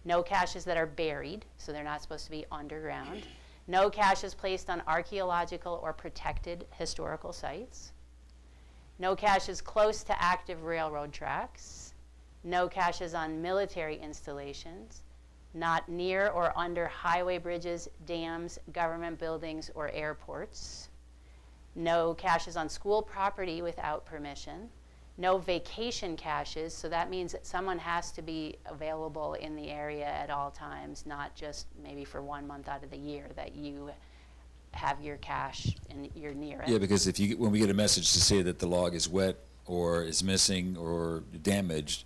No caches that are buried, so they're not supposed to be underground. No caches placed on archaeological or protected historical sites. No caches close to active railroad tracks. No caches on military installations. Not near or under highway bridges, dams, government buildings, or airports. No caches on school property without permission. No vacation caches, so that means that someone has to be available in the area at all times, not just maybe for 1 month out of the year that you have your cache and you're near it. Yeah, because when we get a message to say that the log is wet or is missing or damaged,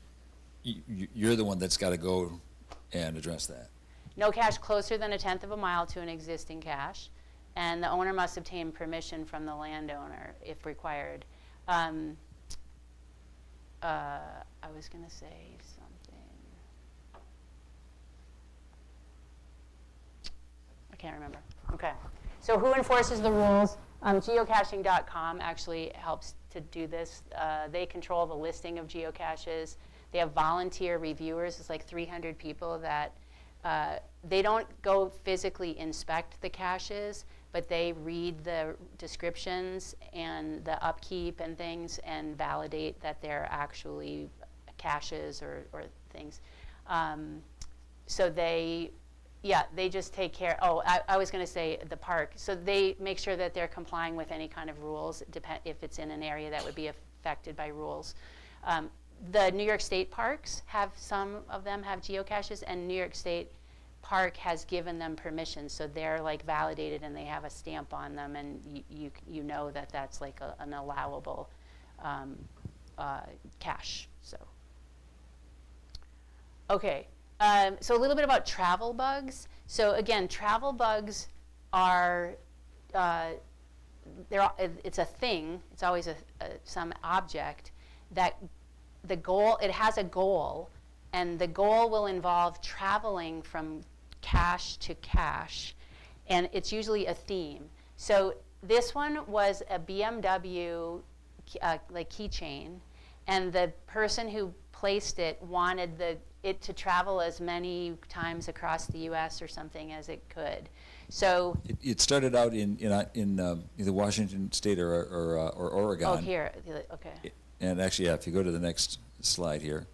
you're the one that's got to go and address that. No cache closer than 1/10 of a mile to an existing cache, and the owner must obtain permission from the landowner if required. I was going to say something. I can't remember. Okay. So who enforces the rules? Geocaching.com actually helps to do this. They control the listing of geocaches. They have volunteer reviewers. It's like 300 people that they don't go physically inspect the caches, but they read the descriptions and the upkeep and things and validate that they're actually caches or things. So they just take care. Oh, I was going to say the park. So they make sure that they're complying with any kind of rules, if it's in an area that would be affected by rules. The New York State parks some of them have geocaches, and New York State Park has given them permission, so they're like validated and they have a stamp on them, and you know that that's like an allowable cache. So okay, so a little bit about travel bugs. So again, travel bugs are it's a thing. It's always some object that it has a goal, and the goal will involve traveling from cache to cache, and it's usually a theme. So this one was a BMW like keychain, and the person who placed it wanted it to travel as many times across the U.S. or something as it could. So it started out in either Washington State or Oregon. oh, here, okay. And actually, yeah, if you go to the next slide here,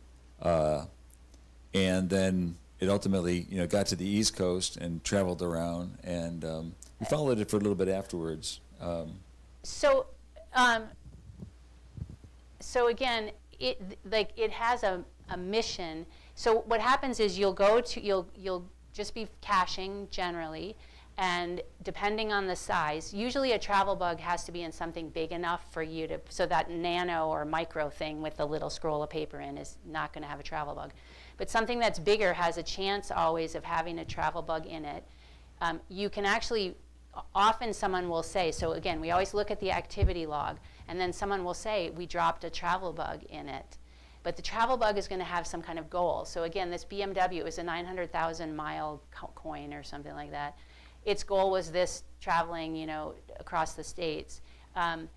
and then it ultimately, got to the East Coast and traveled around, and we followed it for a little bit afterwards. So again, it has a mission. So what happens is you'll just be caching generally, and depending on the size, usually a travel bug has to be in something big enough for you to, so that nano or micro thing with the little scroll of paper in is not going to have a travel bug. But something that's bigger has a chance always of having a travel bug in it. You can actually, often someone will say, so again, we always look at the activity log, and then someone will say, we dropped a travel bug in it. But the travel bug is going to have some kind of goal. So again, this BMW is a 900,000 mile coin or something like that. Its goal was this, traveling, you know, across the states.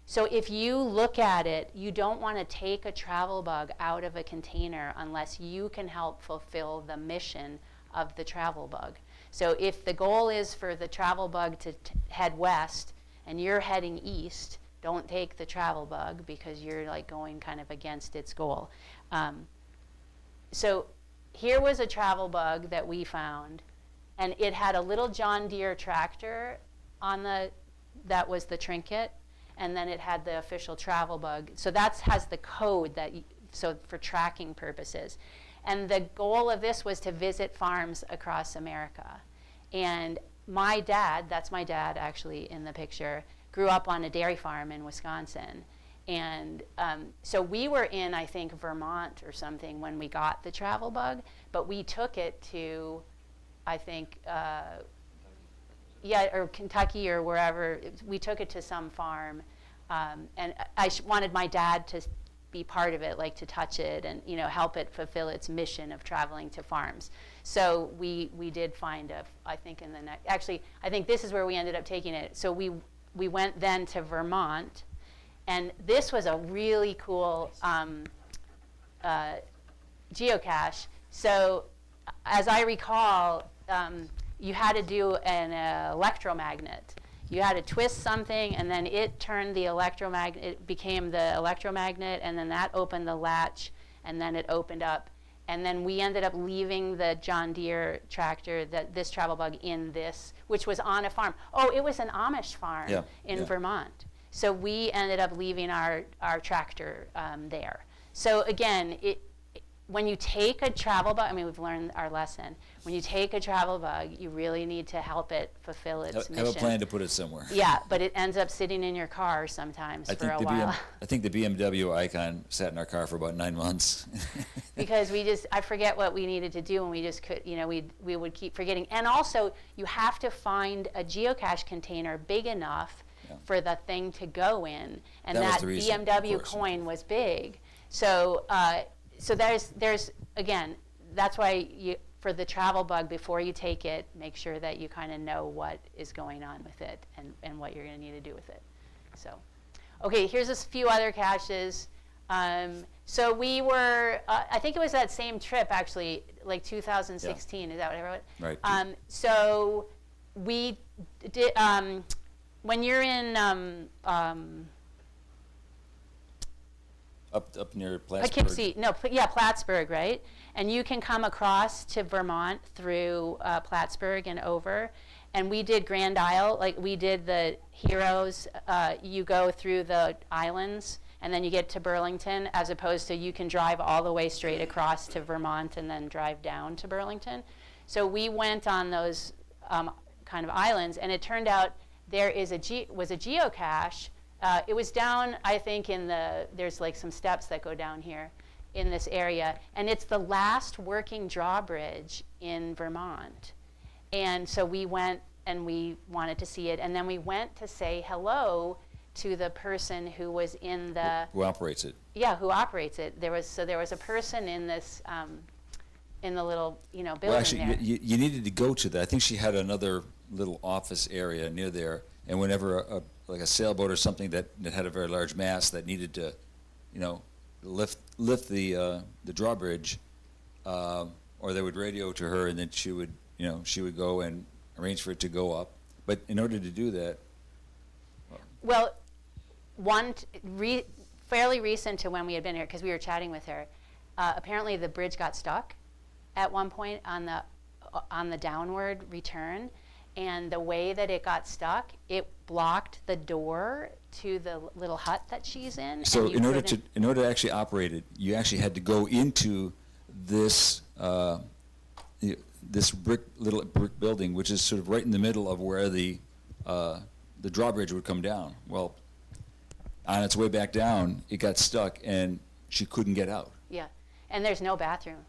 So if you look at it, you don't want to take a travel bug out of a container unless you can help fulfill the mission of the travel bug. So if the goal is for the travel bug to head west and you're heading east, don't take the travel bug because you're like going kind of against its goal. So here was a travel bug that we found, and it had a little John Deere tractor on that was the trinket, and then it had the official travel bug. So that has the code so for tracking purposes. And the goal of this was to visit farms across America. And my dad, that's my dad actually in the picture, grew up on a dairy farm in Wisconsin. And so we were in, I think, Vermont or something when we got the travel bug, but we took it to, I think, or Kentucky or wherever. We took it to some farm, and I wanted my dad to be part of it, like to touch it and, you know, help it fulfill its mission of traveling to farms. So we did find I think in the next, actually, I think this is where we ended up taking it. So we went then to Vermont, and this was a really cool geocache. So as I recall, you had to do an electromagnet. You had to twist something, and then it turned the electromagnet, it became the electromagnet, and then that opened the latch, and then it opened up. And then we ended up leaving the John Deere tractor, this travel bug in this, which was on a farm. Oh, it was an Amish farm in Vermont. So we ended up leaving our tractor there. So again, when you take a travel bug, I mean, we've learned our lesson. When you take a travel bug, you really need to help it fulfill its mission. Have a plan to put it somewhere. Yeah, but it ends up sitting in your car sometimes for a while. I think the BMW icon sat in our car for about 9 months. Because I forget what we needed to do, and we just could, you know, we would keep forgetting. And also, you have to find a geocache container big enough for the thing to go in. And that BMW coin was big. So, so there's again, that's why for the travel bug, before you take it, make sure that you kind of know what is going on with it and what you're going to need to do with it. So, okay, here's a few other caches. So we were, I think it was that same trip actually, like 2016. Is that what I wrote? Right. So we did, when you're in, Up near Plattsburgh. Poughkeepsie, no, yeah, Plattsburgh, right? And you can come across to Vermont through Plattsburgh and over. And we did Grand Isle, like we did the Heroes. You go through the islands, and then you get to Burlington, as opposed to you can drive all the way straight across to Vermont and then drive down to Burlington. So we went on those kind of islands, and it turned out there was a geocache. It was down, I think, there's like some steps that go down here in this area, and it's the last working drawbridge in Vermont. And so we went and we wanted to see it, and then we went to say hello to the person who was in the... Who operates it. Yeah, who operates it. There was a person in this, in the little, building well, actually, there. you needed to go to that. I think she had another little office area near there, and whenever like a sailboat or something that had a very large mast that needed to, lift the drawbridge, or they would radio to her, and then she would go and arrange for it to go up. But in order to do that, well, fairly recent to when we had been here, because we were chatting with her, apparently the bridge got stuck at one point on the downward return, and the way that it got stuck, it blocked the door to the little hut that she's in. So and you in order to actually operate it, you actually had to go into this this little brick building, which is sort of right in the middle of where the drawbridge would come down. Well, on its way back down, it got stuck, and she couldn't get out. Yeah, and there's no bathroom.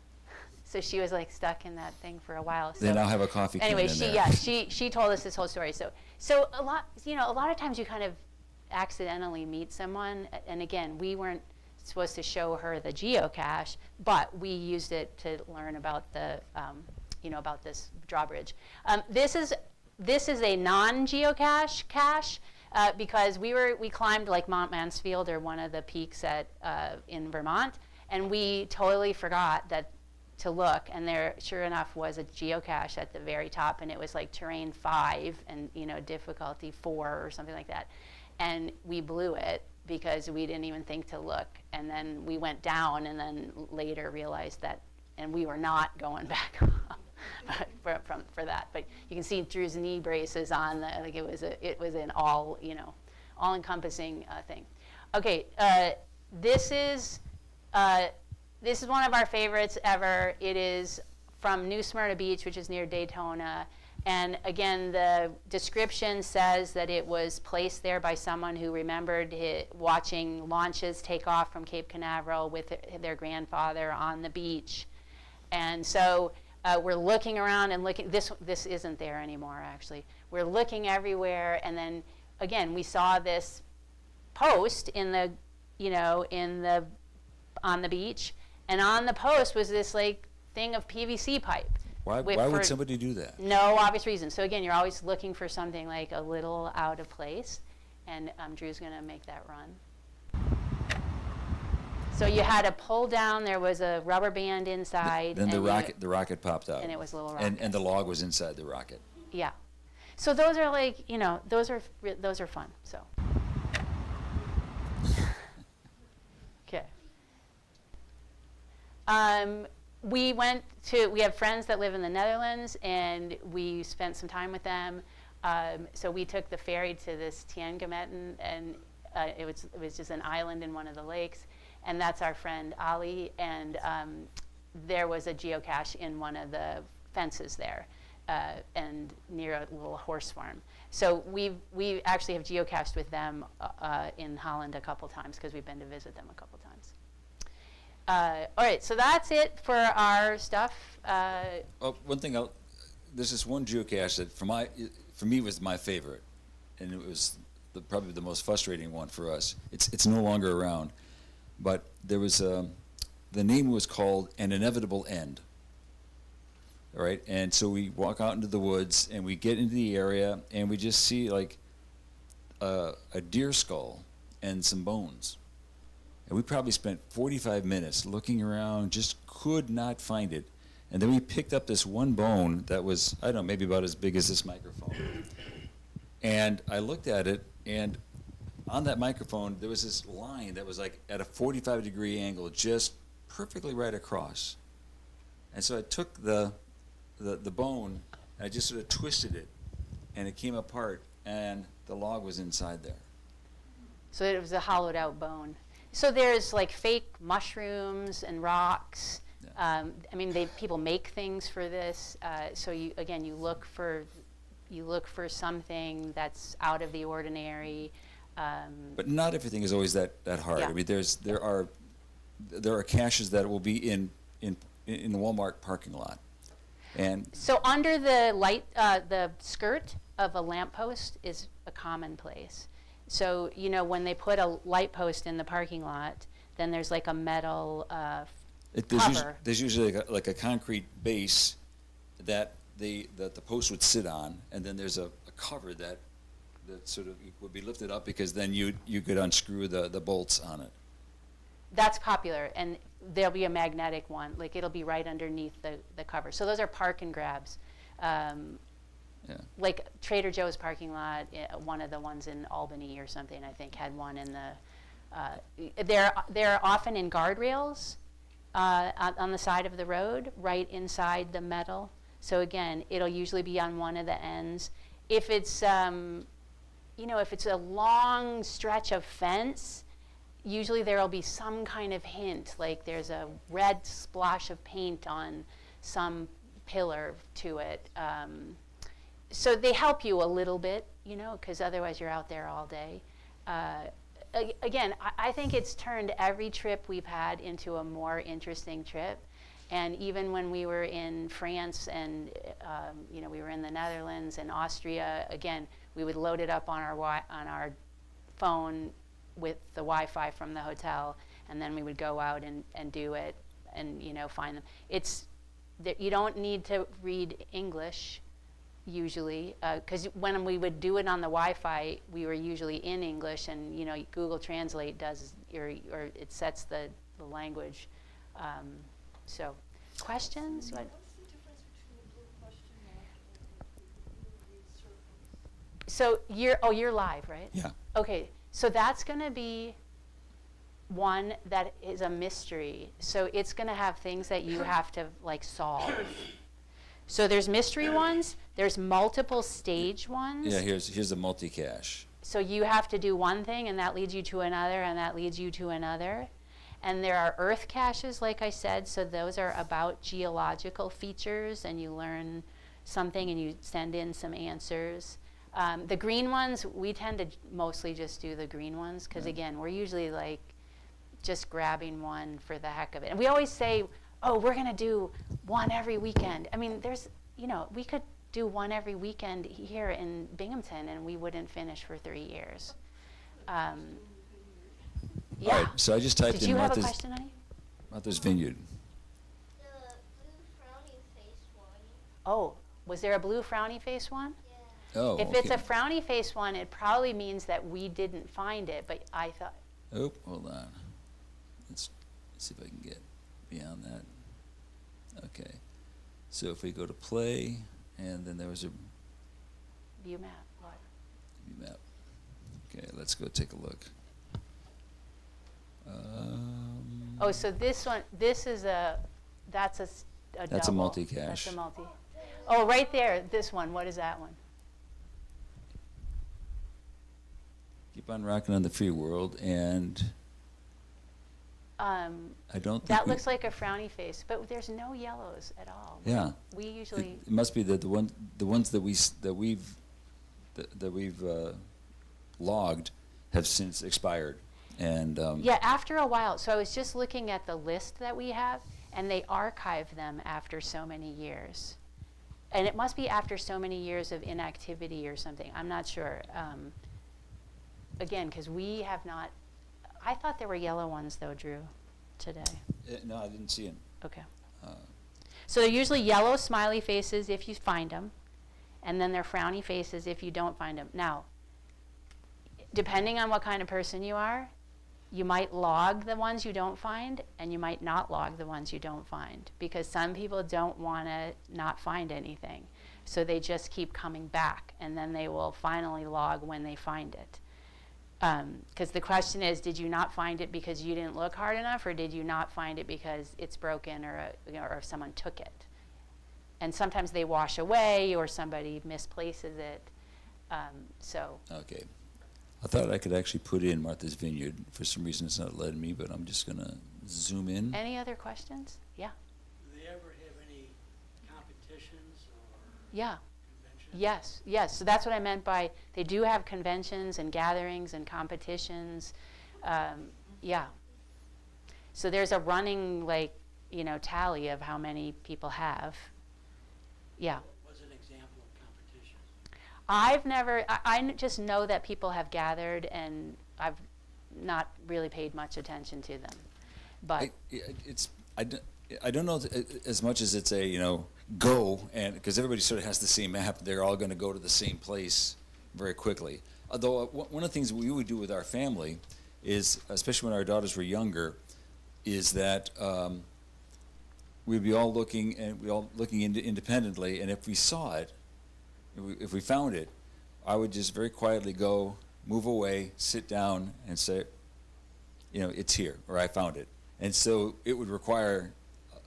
So she was like stuck in that thing for a while. So They now have a coffee can anyway, in there. she told us this whole story. So a lot of times you kind of accidentally meet someone, and again, we weren't supposed to show her the geocache, but we used it to learn about the about this drawbridge. This is a non-geocache cache because we climbed like Mount Mansfield, or one of the peaks in Vermont, and we totally forgot to look, and there sure enough was a geocache at the very top, and it was like terrain 5 and difficulty 4 or something like that, and we blew it because we didn't even think to look, and then we went down, and then later realized that, and we were not going back up for that. But you can see Drew's knee braces on. Like it was an all-encompassing thing. Okay, this is one of our favorites ever. It is from New Smyrna Beach, which is near Daytona. And again, the description says that it was placed there by someone who remembered watching launches take off from Cape Canaveral with their grandfather on the beach. And so we're looking around and looking. This isn't there anymore, actually. We're looking everywhere, and then again, we saw this post on the beach. And on the post was this like thing of PVC pipe. Why would somebody do that? No obvious reason. So again, you're always looking for something like a little out of place. And Drew's going to make that run. So you had to pull down. There was a rubber band inside. Then the rocket popped out. And it was a little rocket. And the log was inside the rocket. Yeah. So those are like, those are fun. So. Okay. We have friends that live in the Netherlands, and we spent some time with them. So we took the ferry to this Tiangemetten, and it was just an island in one of the lakes, and that's our friend Ali, and there was a geocache in one of the fences there, and near a little horse farm. So we actually have geocached with them in Holland a couple times because we've been to visit them a couple times. All right, so that's it for our stuff. One thing, there's this one geocache that for me was my favorite, and it was probably the most frustrating one for us. It's no longer around, but there was the name was called An Inevitable End. All right, and so we walk out into the woods, and we get into the area, and we just see like a deer skull and some bones. And we probably spent 45 minutes looking around, just could not find it. And then we picked up this one bone that was, I don't know, maybe about as big as this microphone. And I looked at it, and on that microphone, there was this line that was like at a 45-degree angle, just perfectly right across. And so I took the bone, and I just sort of twisted it, and it came apart, and the log was inside there. So it was a hollowed out bone. So there's like fake mushrooms and rocks. Yeah. People make things for this. So you look for something that's out of the ordinary. But not everything is always that hard. Yeah. I mean, there are caches that will be in the Walmart parking lot, and so under the skirt of a lamppost is a common place. So, when they put a light post in the parking lot, then there's like a metal cover. There's usually like a concrete base that the post would sit on, and then there's a cover that sort of would be lifted up because then you could unscrew the bolts on it. That's popular, and there'll be a magnetic one. Like it'll be right underneath the cover. So those are park and grabs. Yeah. Like Trader Joe's parking lot, one of the ones in Albany or something, I think, had one in the. They're often in guardrails on the side of the road, right inside the metal. So again, it'll usually be on one of the ends. If it's, if it's a long stretch of fence, usually there'll be some kind of hint, like there's a red splash of paint on some pillar to it. So they help you a little bit, because otherwise you're out there all day. Again, I think it's turned every trip we've had into a more interesting trip. And even when we were in France and we were in the Netherlands and Austria, again, we would load it up on our phone with the Wi-Fi from the hotel, and then we would go out and do it and find them. It's that you don't need to read English usually, because when we would do it on the Wi-Fi, we were usually in English, and Google Translate does or it sets the language. So, questions? What's the difference between the blue question mark and the circles? So you're live, right? Yeah. Okay, so that's going to be one that is a mystery. So it's going to have things that you have to solve. So there's mystery ones. There's multiple stage ones. Yeah, here's a multi-cache. So you have to do one thing, and that leads you to another, and that leads you to another. And there are earth caches, like I said, so those are about geological features, and you learn something and you send in some answers. The green ones, we tend to mostly just do the green ones, because again, we're usually just grabbing one for the heck of it. And we always say, oh, we're gonna do one every weekend. I mean, we could do one every weekend here in Binghamton, and we wouldn't finish for 3 years. Yeah. All right, so I just typed Did in you have a Martha's, question, honey? Martha's Vineyard. The blue frowny face one. Oh, was there a blue frowny face one? Yeah. Oh, If it's a frowny face one, it probably means that we didn't find it, but I thought, Oh, hold on. Let's see if I can get beyond that. Okay. So if we go to play, and then there was a view map, what? view map. Okay, let's go take a look. Oh, so this one, that's a That's a double. multi-cache. That's a multi. Oh, right there, this one, what is that one? Keep on rocking on the free world, and I don't think That looks like a frowny face, but there's no yellows at all. Yeah. We usually, it must be that the ones that we've logged have since expired, and yeah, after a while. So I was just looking at the list that we have, and they archive them after so many years. And it must be after so many years of inactivity or something. I'm not sure. Again, because we have not, I thought there were yellow ones though, Drew, today. no, I didn't see it. Okay. So they're usually yellow smiley faces if you find them, and then they're frowny faces if you don't find them. Now, depending on what kind of person you are, you might log the ones you don't find, and you might not log the ones you don't find, because some people don't want to not find anything. So they just keep coming back, and then they will finally log when they find it. Because the question is, did you not find it because you didn't look hard enough, or did you not find it because it's broken, or or someone took it? And sometimes they wash away, or somebody misplaces it. Okay. I thought I could actually put in Martha's Vineyard. For some reason, it's not letting me, but I'm just going to zoom in. Any other questions? Yeah. Do they ever have any competitions or Yeah. conventions? Yes. So that's what I meant by they do have conventions and gatherings and competitions. Yeah. So there's a running tally of how many people have. Yeah. What was an example of competition? I've never. I just know that people have gathered, and I've not really paid much attention to them. But I don't know as much as it's a go, and because everybody sort of has the same map, they're all going to go to the same place very quickly. Although one of the things we would do with our family is, especially when our daughters were younger, is that we'd be all looking independently, and if we saw it, if we found it, I would just very quietly go, move away, sit down, and say, it's here, or I found it. And so it would require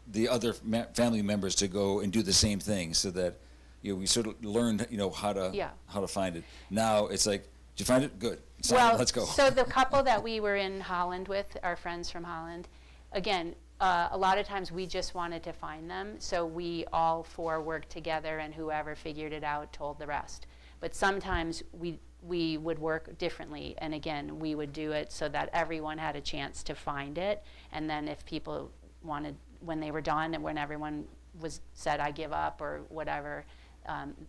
the other family members to go and do the same thing, so that, we sort of learned, how to find it. Now it's like, did you find it? Good. Well, Let's go. so the couple that we were in Holland with, our friends from Holland, again, a lot of times we just wanted to find them, so we all four worked together, and whoever figured it out told the rest. But sometimes we would work differently, and again, we would do it so that everyone had a chance to find it, and then if people wanted, when they were done, and when everyone said, I give up, or whatever,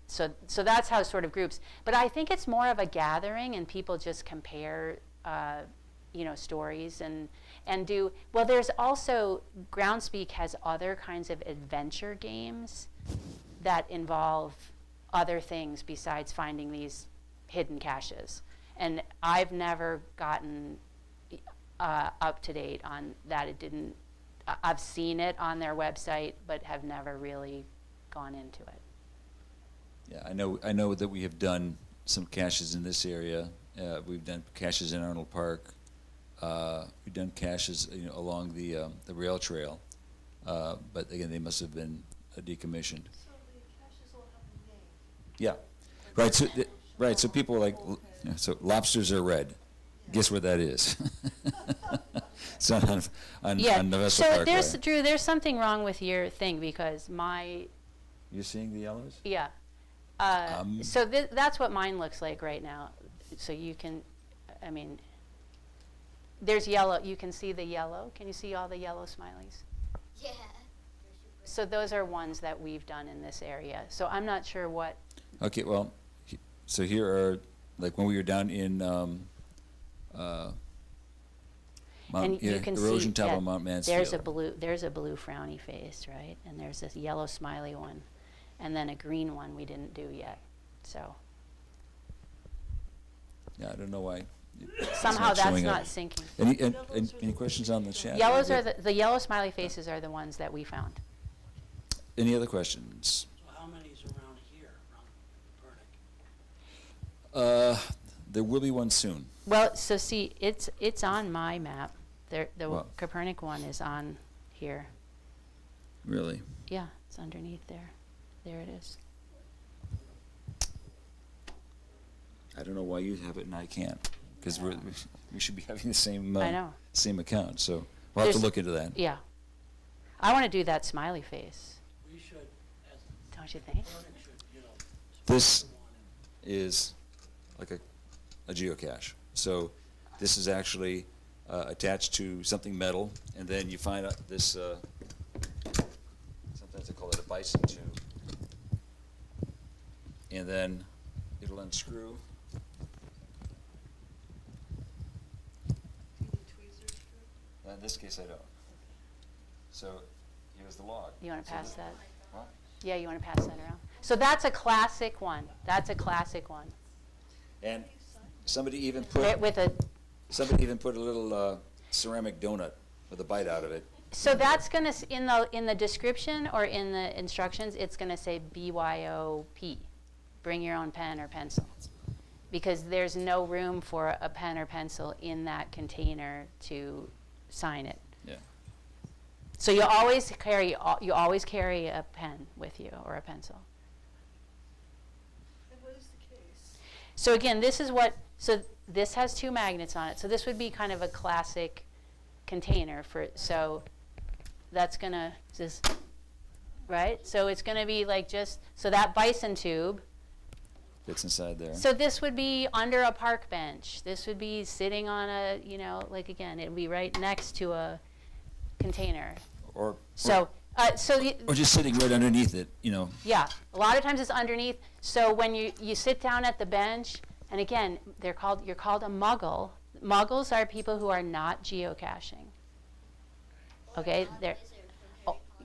so that's how sort of groups. But I think it's more of a gathering, and people just compare, stories and do. Well, there's also, Groundspeak has other kinds of adventure games that involve other things besides finding these hidden caches. And I've never gotten up to date on that. I've seen it on their website, but have never really gone into it. Yeah, I know that we have done some caches in this area. We've done caches in Arnold Park. We've done caches, along the rail trail. But again, they must have been decommissioned. So the caches all have a name. Yeah, right. So right. So people are like, so lobsters are red. Guess where that is? It's on the Vessel So Parkway. Drew, there's something wrong with your thing, because You're seeing the yellows? yeah. So that's what mine looks like right now. So you can, there's yellow. You can see the yellow. Can you see all the yellow smileys? Yeah. So those are ones that we've done in this area. So I'm not sure what. Okay, well, so here are, like when we were down in And you can erosion see top that of Mount Mansfield. there's a blue frowny face, right? And there's this yellow smiley one, and then a green one we didn't do yet. So Yeah, I don't know why. it's somehow that's showing not up. syncing. Any questions on the chat? Yellows are the yellow smiley faces are the ones that we found. Any other questions? So how many's around here, around Kopernik? There will be one soon. Well, so see, it's on my map. The What? Kopernik one is on here. Really? Yeah, it's underneath there. There it is. I don't know why you have it and I can't, because we should be having the same I know. same account. So we'll have to There's- look into that. Yeah. I want to do that smiley face. We should, as Don't you think? Kopernik should, This sponsor one and is like a geocache. So this is actually attached to something metal, and then you find out this. Sometimes they call it a bison tube, and then it'll unscrew. Do you need tweezers, Drew? In this case, I don't. So here's the log. You want to So pass the- that? What? Yeah, you want to pass that around? So that's a classic one. That's a classic one. And somebody even With a put a little ceramic donut with a bite out of it. So that's going to, in the description or in the instructions, it's going to say BYOP, bring your own pen or pencil. Because there's no room for a pen or pencil in that container to sign it. Yeah. So you always carry a pen with you or a pencil. And what is the case? So again, so this has two magnets on it. So this would be kind of a classic container so that's gonna, right? So it's gonna be like so that bison tube, Fits inside there. so this would be under a park bench. This would be sitting on like again, it would be right next to a container. Or Or just sitting right underneath it, yeah, a lot of times it's underneath. So when you sit down at the bench, and again, you're called a muggle. Muggles are people who are not geocaching. Okay,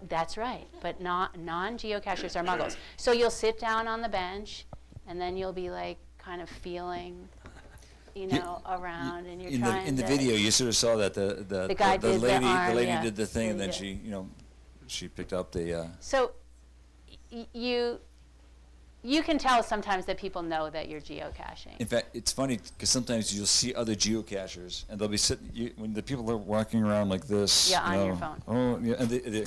that's right. But non-geocachers are muggles. So you'll sit down on the bench, and then you'll be like kind of feeling, around, and you're trying in the to. video, you sort of saw that the guy did the arm, lady yeah. did the thing, and then Yeah. she picked up the. So You can tell sometimes that people know that you're geocaching. In fact, it's funny because sometimes you'll see other geocachers, and they'll be sitting when the people are walking around like this. Yeah, you on your know, phone. Oh, yeah, and they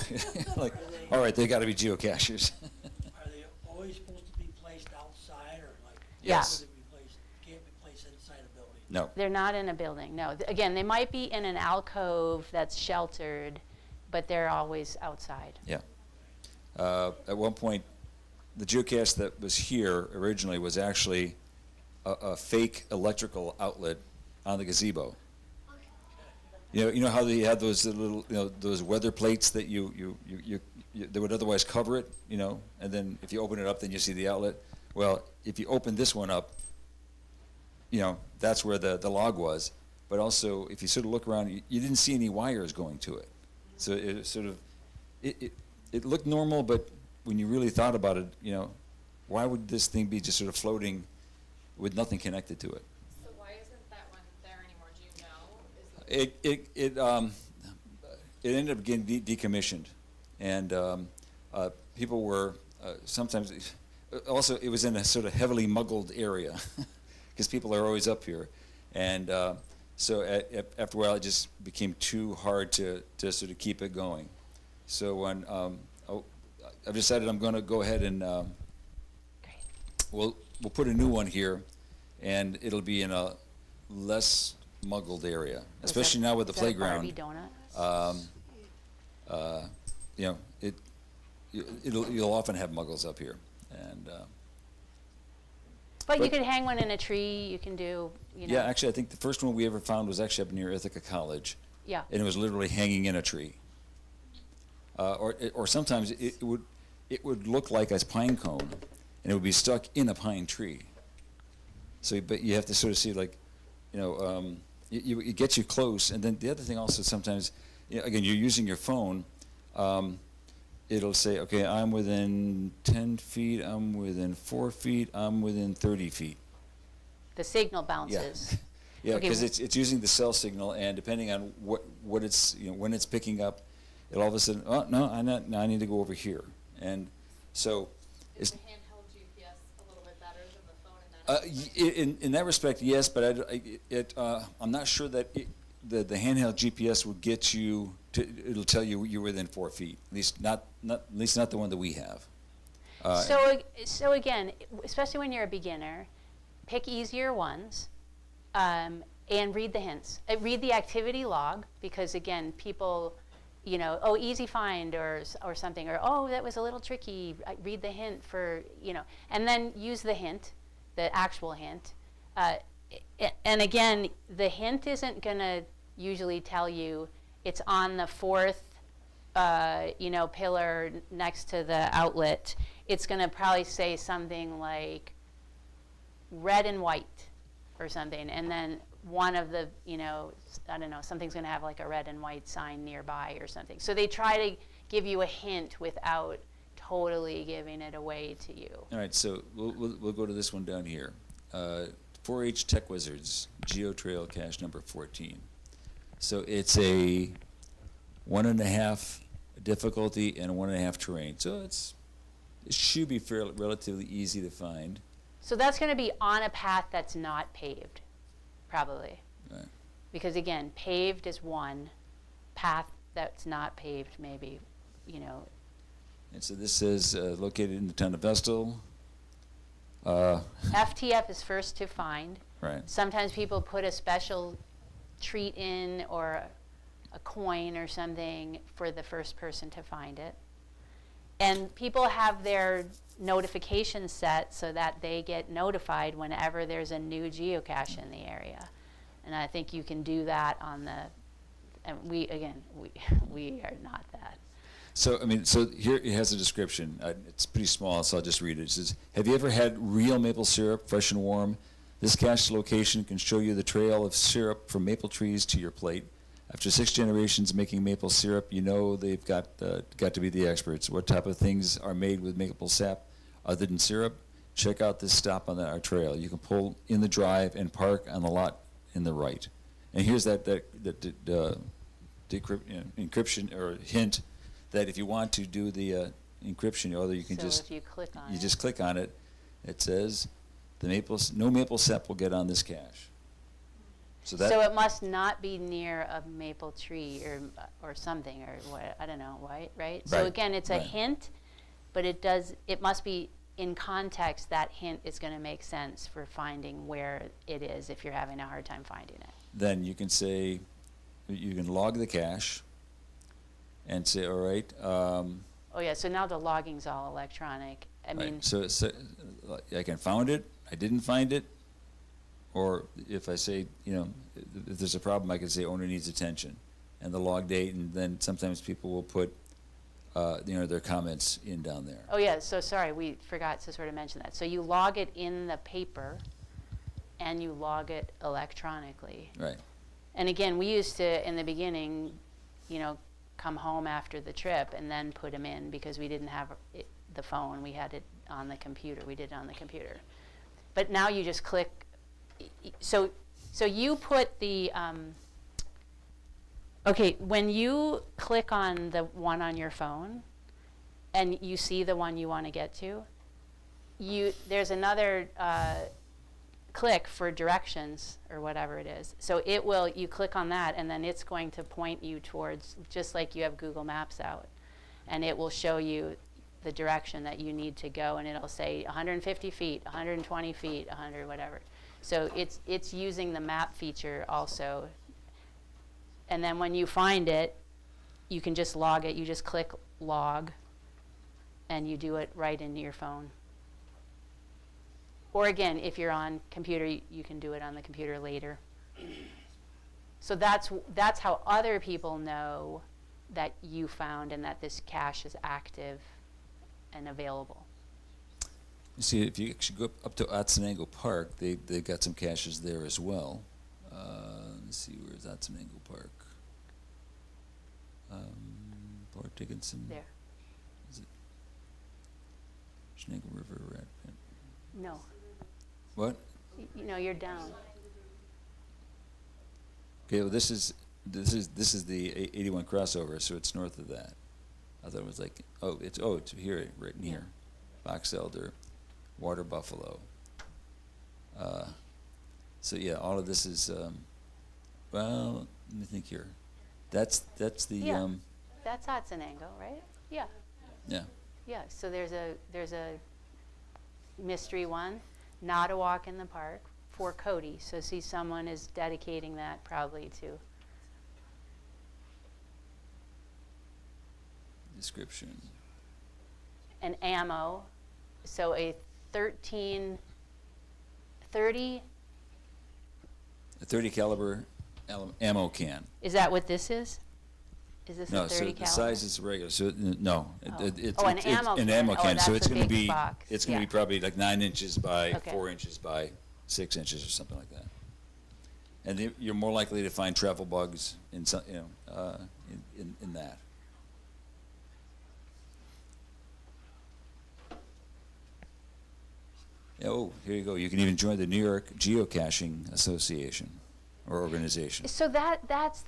like, all right, they got to be geocachers. Are they always supposed to be placed outside, or like? Yes. Could it be placed, can't be placed inside a building? No. They're not in a building, no. Again, they might be in an alcove that's sheltered, but they're always outside. Yeah. At one point, the geocache that was here originally was actually a fake electrical outlet on the gazebo. You know how they had those little, those weather plates that you that would otherwise cover it, and then if you open it up, then you see the outlet. Well, if you open this one up, that's where the log was. But also, if you sort of look around, you didn't see any wires going to it. So it sort of, it looked normal, but when you really thought about it, why would this thing be just sort of floating with nothing connected to it? So why isn't that one there anymore? Do you know? It ended up getting decommissioned, and people were sometimes also it was in a sort of heavily muggled area because people are always up here, and so after a while it just became too hard to sort of keep it going. So when I've decided I'm going to go ahead and we'll put a new one here, and it'll be in a less muggled area, especially now with the playground. You'll often have muggles up here, and But you could hang one in a tree. You can do, yeah. Actually, I think the first one we ever found was actually up near Ithaca College. Yeah. And it was literally hanging in a tree. Or sometimes it would look like a pine cone, and it would be stuck in a pine tree. So, but you have to sort of see, like, it gets you close. And then the other thing also sometimes, again, you're using your phone. It'll say, okay, I'm within 10 feet, I'm within 4 feet, I'm within 30 feet. The signal bounces. Yeah, Okay. because it's using the cell signal, and depending on what it's when it's picking up, it all of a sudden, oh no, I need to go over here, and so Is it's the handheld GPS a little bit better than the phone in that? in that respect, yes, but I'm not sure that the handheld GPS will get you to. It'll tell you you're within 4 feet. At least not the one that we have. So again, especially when you're a beginner, pick easier ones, and read the hints. Read the activity log, because again, people, oh, easy find or something, or oh, that was a little tricky. Read the hint for, and then use the hint, the actual hint. And again, the hint isn't gonna usually tell you it's on the fourth, pillar next to the outlet. It's gonna probably say something like red and white or something, and then one of the, I don't know, something's going to have like a red and white sign nearby or something. So they try to give you a hint without totally giving it away to you. All right, so we'll go to this one down here. 4-H Tech Wizards, Geo Trail Cache number 14. So it's a 1.5 difficulty and 1.5 terrain. So it should be relatively easy to find. So that's going to be on a path that's not paved, probably. Right. Because again, paved is one, path that's not paved maybe, And so this says located in the town of Vestal. FTF is first to find. Right. Sometimes people put a special treat in or a coin or something for the first person to find it. And people have their notifications set so that they get notified whenever there's a new geocache in the area. And I think you can do that on the, and we are not that. So, so here it has a description. It's pretty small, so I'll just read it. It says, have you ever had real maple syrup, fresh and warm? This cache location can show you the trail of syrup from maple trees to your plate. After 6 generations making maple syrup, they've got to be the experts. What type of things are made with maple sap other than syrup? Check out this stop on our trail. You can pull in the drive and park on the lot in the right. And here's that encryption or hint that if you want to do the encryption, you can So just if you click on you it. just click on it, It says, no maple sap will get on this cache. So that, So it must not be near a maple tree or something, or what, I don't know, right? So Right, again, it's a right. hint, but it must be in context. That hint is going to make sense for finding where it is if you're having a hard time finding it. then you can say, you can log the cache and say, all right, Oh yeah, so now the logging's all electronic. I mean, right, so it's, I can found it, I didn't find it, or if I say, if there's a problem, I can say owner needs attention, and the log date, and then sometimes people will put, their comments in down there. oh yeah, so sorry, we forgot to sort of mention that. So you log it in the paper, and you log it electronically. Right, And again, we used to, in the beginning, come home after the trip and then put them in because we didn't have the phone. We had it on the computer. We did it on the computer. But now you just click. So you put the, okay, when you click on the one on your phone and you see the one you want to get to, there's another click for directions or whatever it is. So you click on that and then it's going to point you towards, just like you have Google Maps out, and it will show you the direction that you need to go, and it'll say 150 feet, 120 feet, 100, whatever. So it's using the map feature also. And then when you find it, you can just log it. You just click log and you do it right into your phone. Or again, if you're on computer, you can do it on the computer later. So that's how other people know that you found and that this cache is active and available. you see, if you actually go up to Otsenango Park, they've got some caches there as well. Let's see, where's Otsenango Park? Port Dickinson. There. Is it Shenango River Rat Pit? No. What? You're down. Okay, well this is the 81 crossover, so it's north of that. I thought it was like, it's here, right in here. Box Elder, Water Buffalo. So yeah, all of this is, well, let me think here. That's the, Yeah. That's Otsenango, right? Yeah. yeah. Yeah. So there's a mystery one, not a walk in the park, for Cody. So see, someone is dedicating that probably to. Description. An ammo, so a 30 A 30 caliber ammo can. is that what this is? Is this No, a 30 so caliber? the size is regular. So no, Oh. it's Oh, an ammo an can. ammo Oh, can. So that's it's a going to big be box. it's going to Yeah. be probably like 9 inches by Okay. 4 inches by 6 inches or something like that. And you're more likely to find travel bugs in some, in that. Yeah, oh, here you go. You can even join the New York Geocaching Association or organization. So that's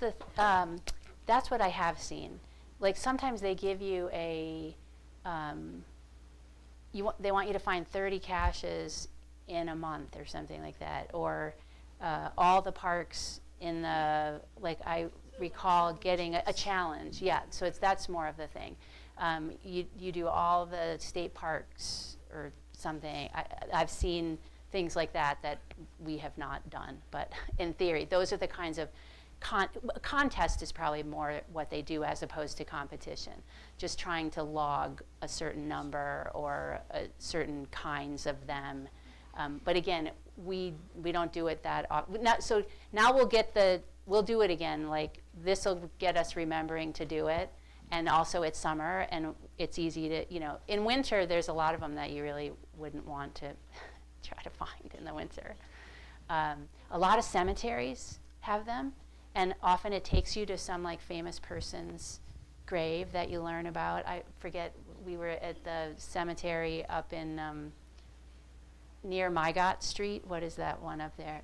what I have seen. Like sometimes they give you they want you to find 30 caches in a month or something like that, or all the parks in the, like I recall getting a challenge. Yeah, so that's more of the thing. You do all the state parks or something. I've seen things like that we have not done, but in theory, those are the kinds of contest is probably more what they do as opposed to competition. Just trying to log a certain number or certain kinds of them. But again, we don't do it that often. So now we'll do it again. Like this will get us remembering to do it. And also it's summer and it's easy to, in winter there's a lot of them that you really wouldn't want to try to find in the winter. A lot of cemeteries have them, and often it takes you to some like famous person's grave that you learn about. I forget, we were at the cemetery up in near Mygot Street. What is that one up there?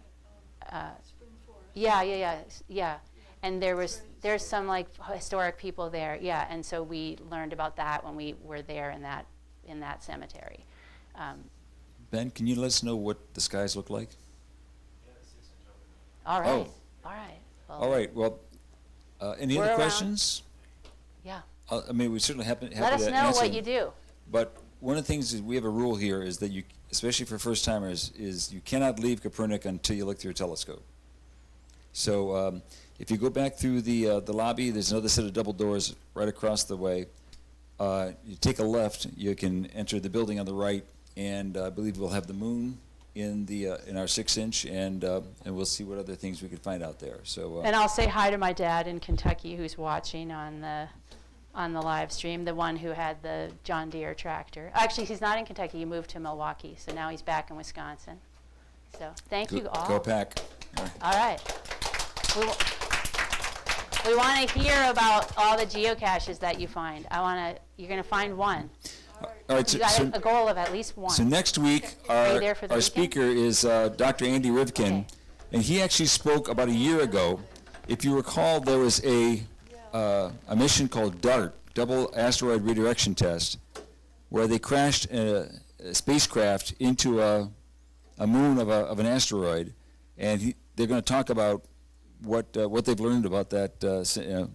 Spring Forest. Yeah. And there's some like historic people there, yeah. And so we learned about that when we were there in that cemetery. Ben, can you let us know what the skies look like? All right. Oh. All right. Well, All right, well, any We're other around. questions? Yeah. I mean, we certainly happy to Let us answer know what them. you do. But one of the things is we have a rule here is that you, especially for first timers, is you cannot leave Kopernik until you look through your telescope. So if you go back through the lobby, there's another set of double doors right across the way. You take a left, you can enter the building on the right, and I believe we'll have the moon in our 6-inch, and we'll see what other things we can find out there. So And I'll say hi to my dad in Kentucky who's watching on the live stream, the one who had the John Deere tractor. Actually, he's not in Kentucky. He moved to Milwaukee, so now he's back in Wisconsin. So thank you all. Go Pack. All right. We want to hear about all the geocaches that you find. You're going to find one. All right, You got a goal of at least one. so next week, Are you there for the our weekend? speaker is Dr. Andy Rivkin, Okay. and he actually spoke about a year ago. If you recall, there was a mission called DART, Double Asteroid Redirection Test, where they crashed a spacecraft into a moon of an asteroid, and they're going to talk about what they've learned about that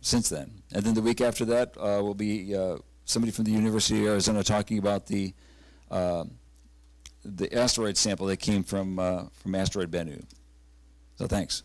since then. And then the week after that will be somebody from the University of Arizona talking about the asteroid sample that came from asteroid Bennu. So thanks.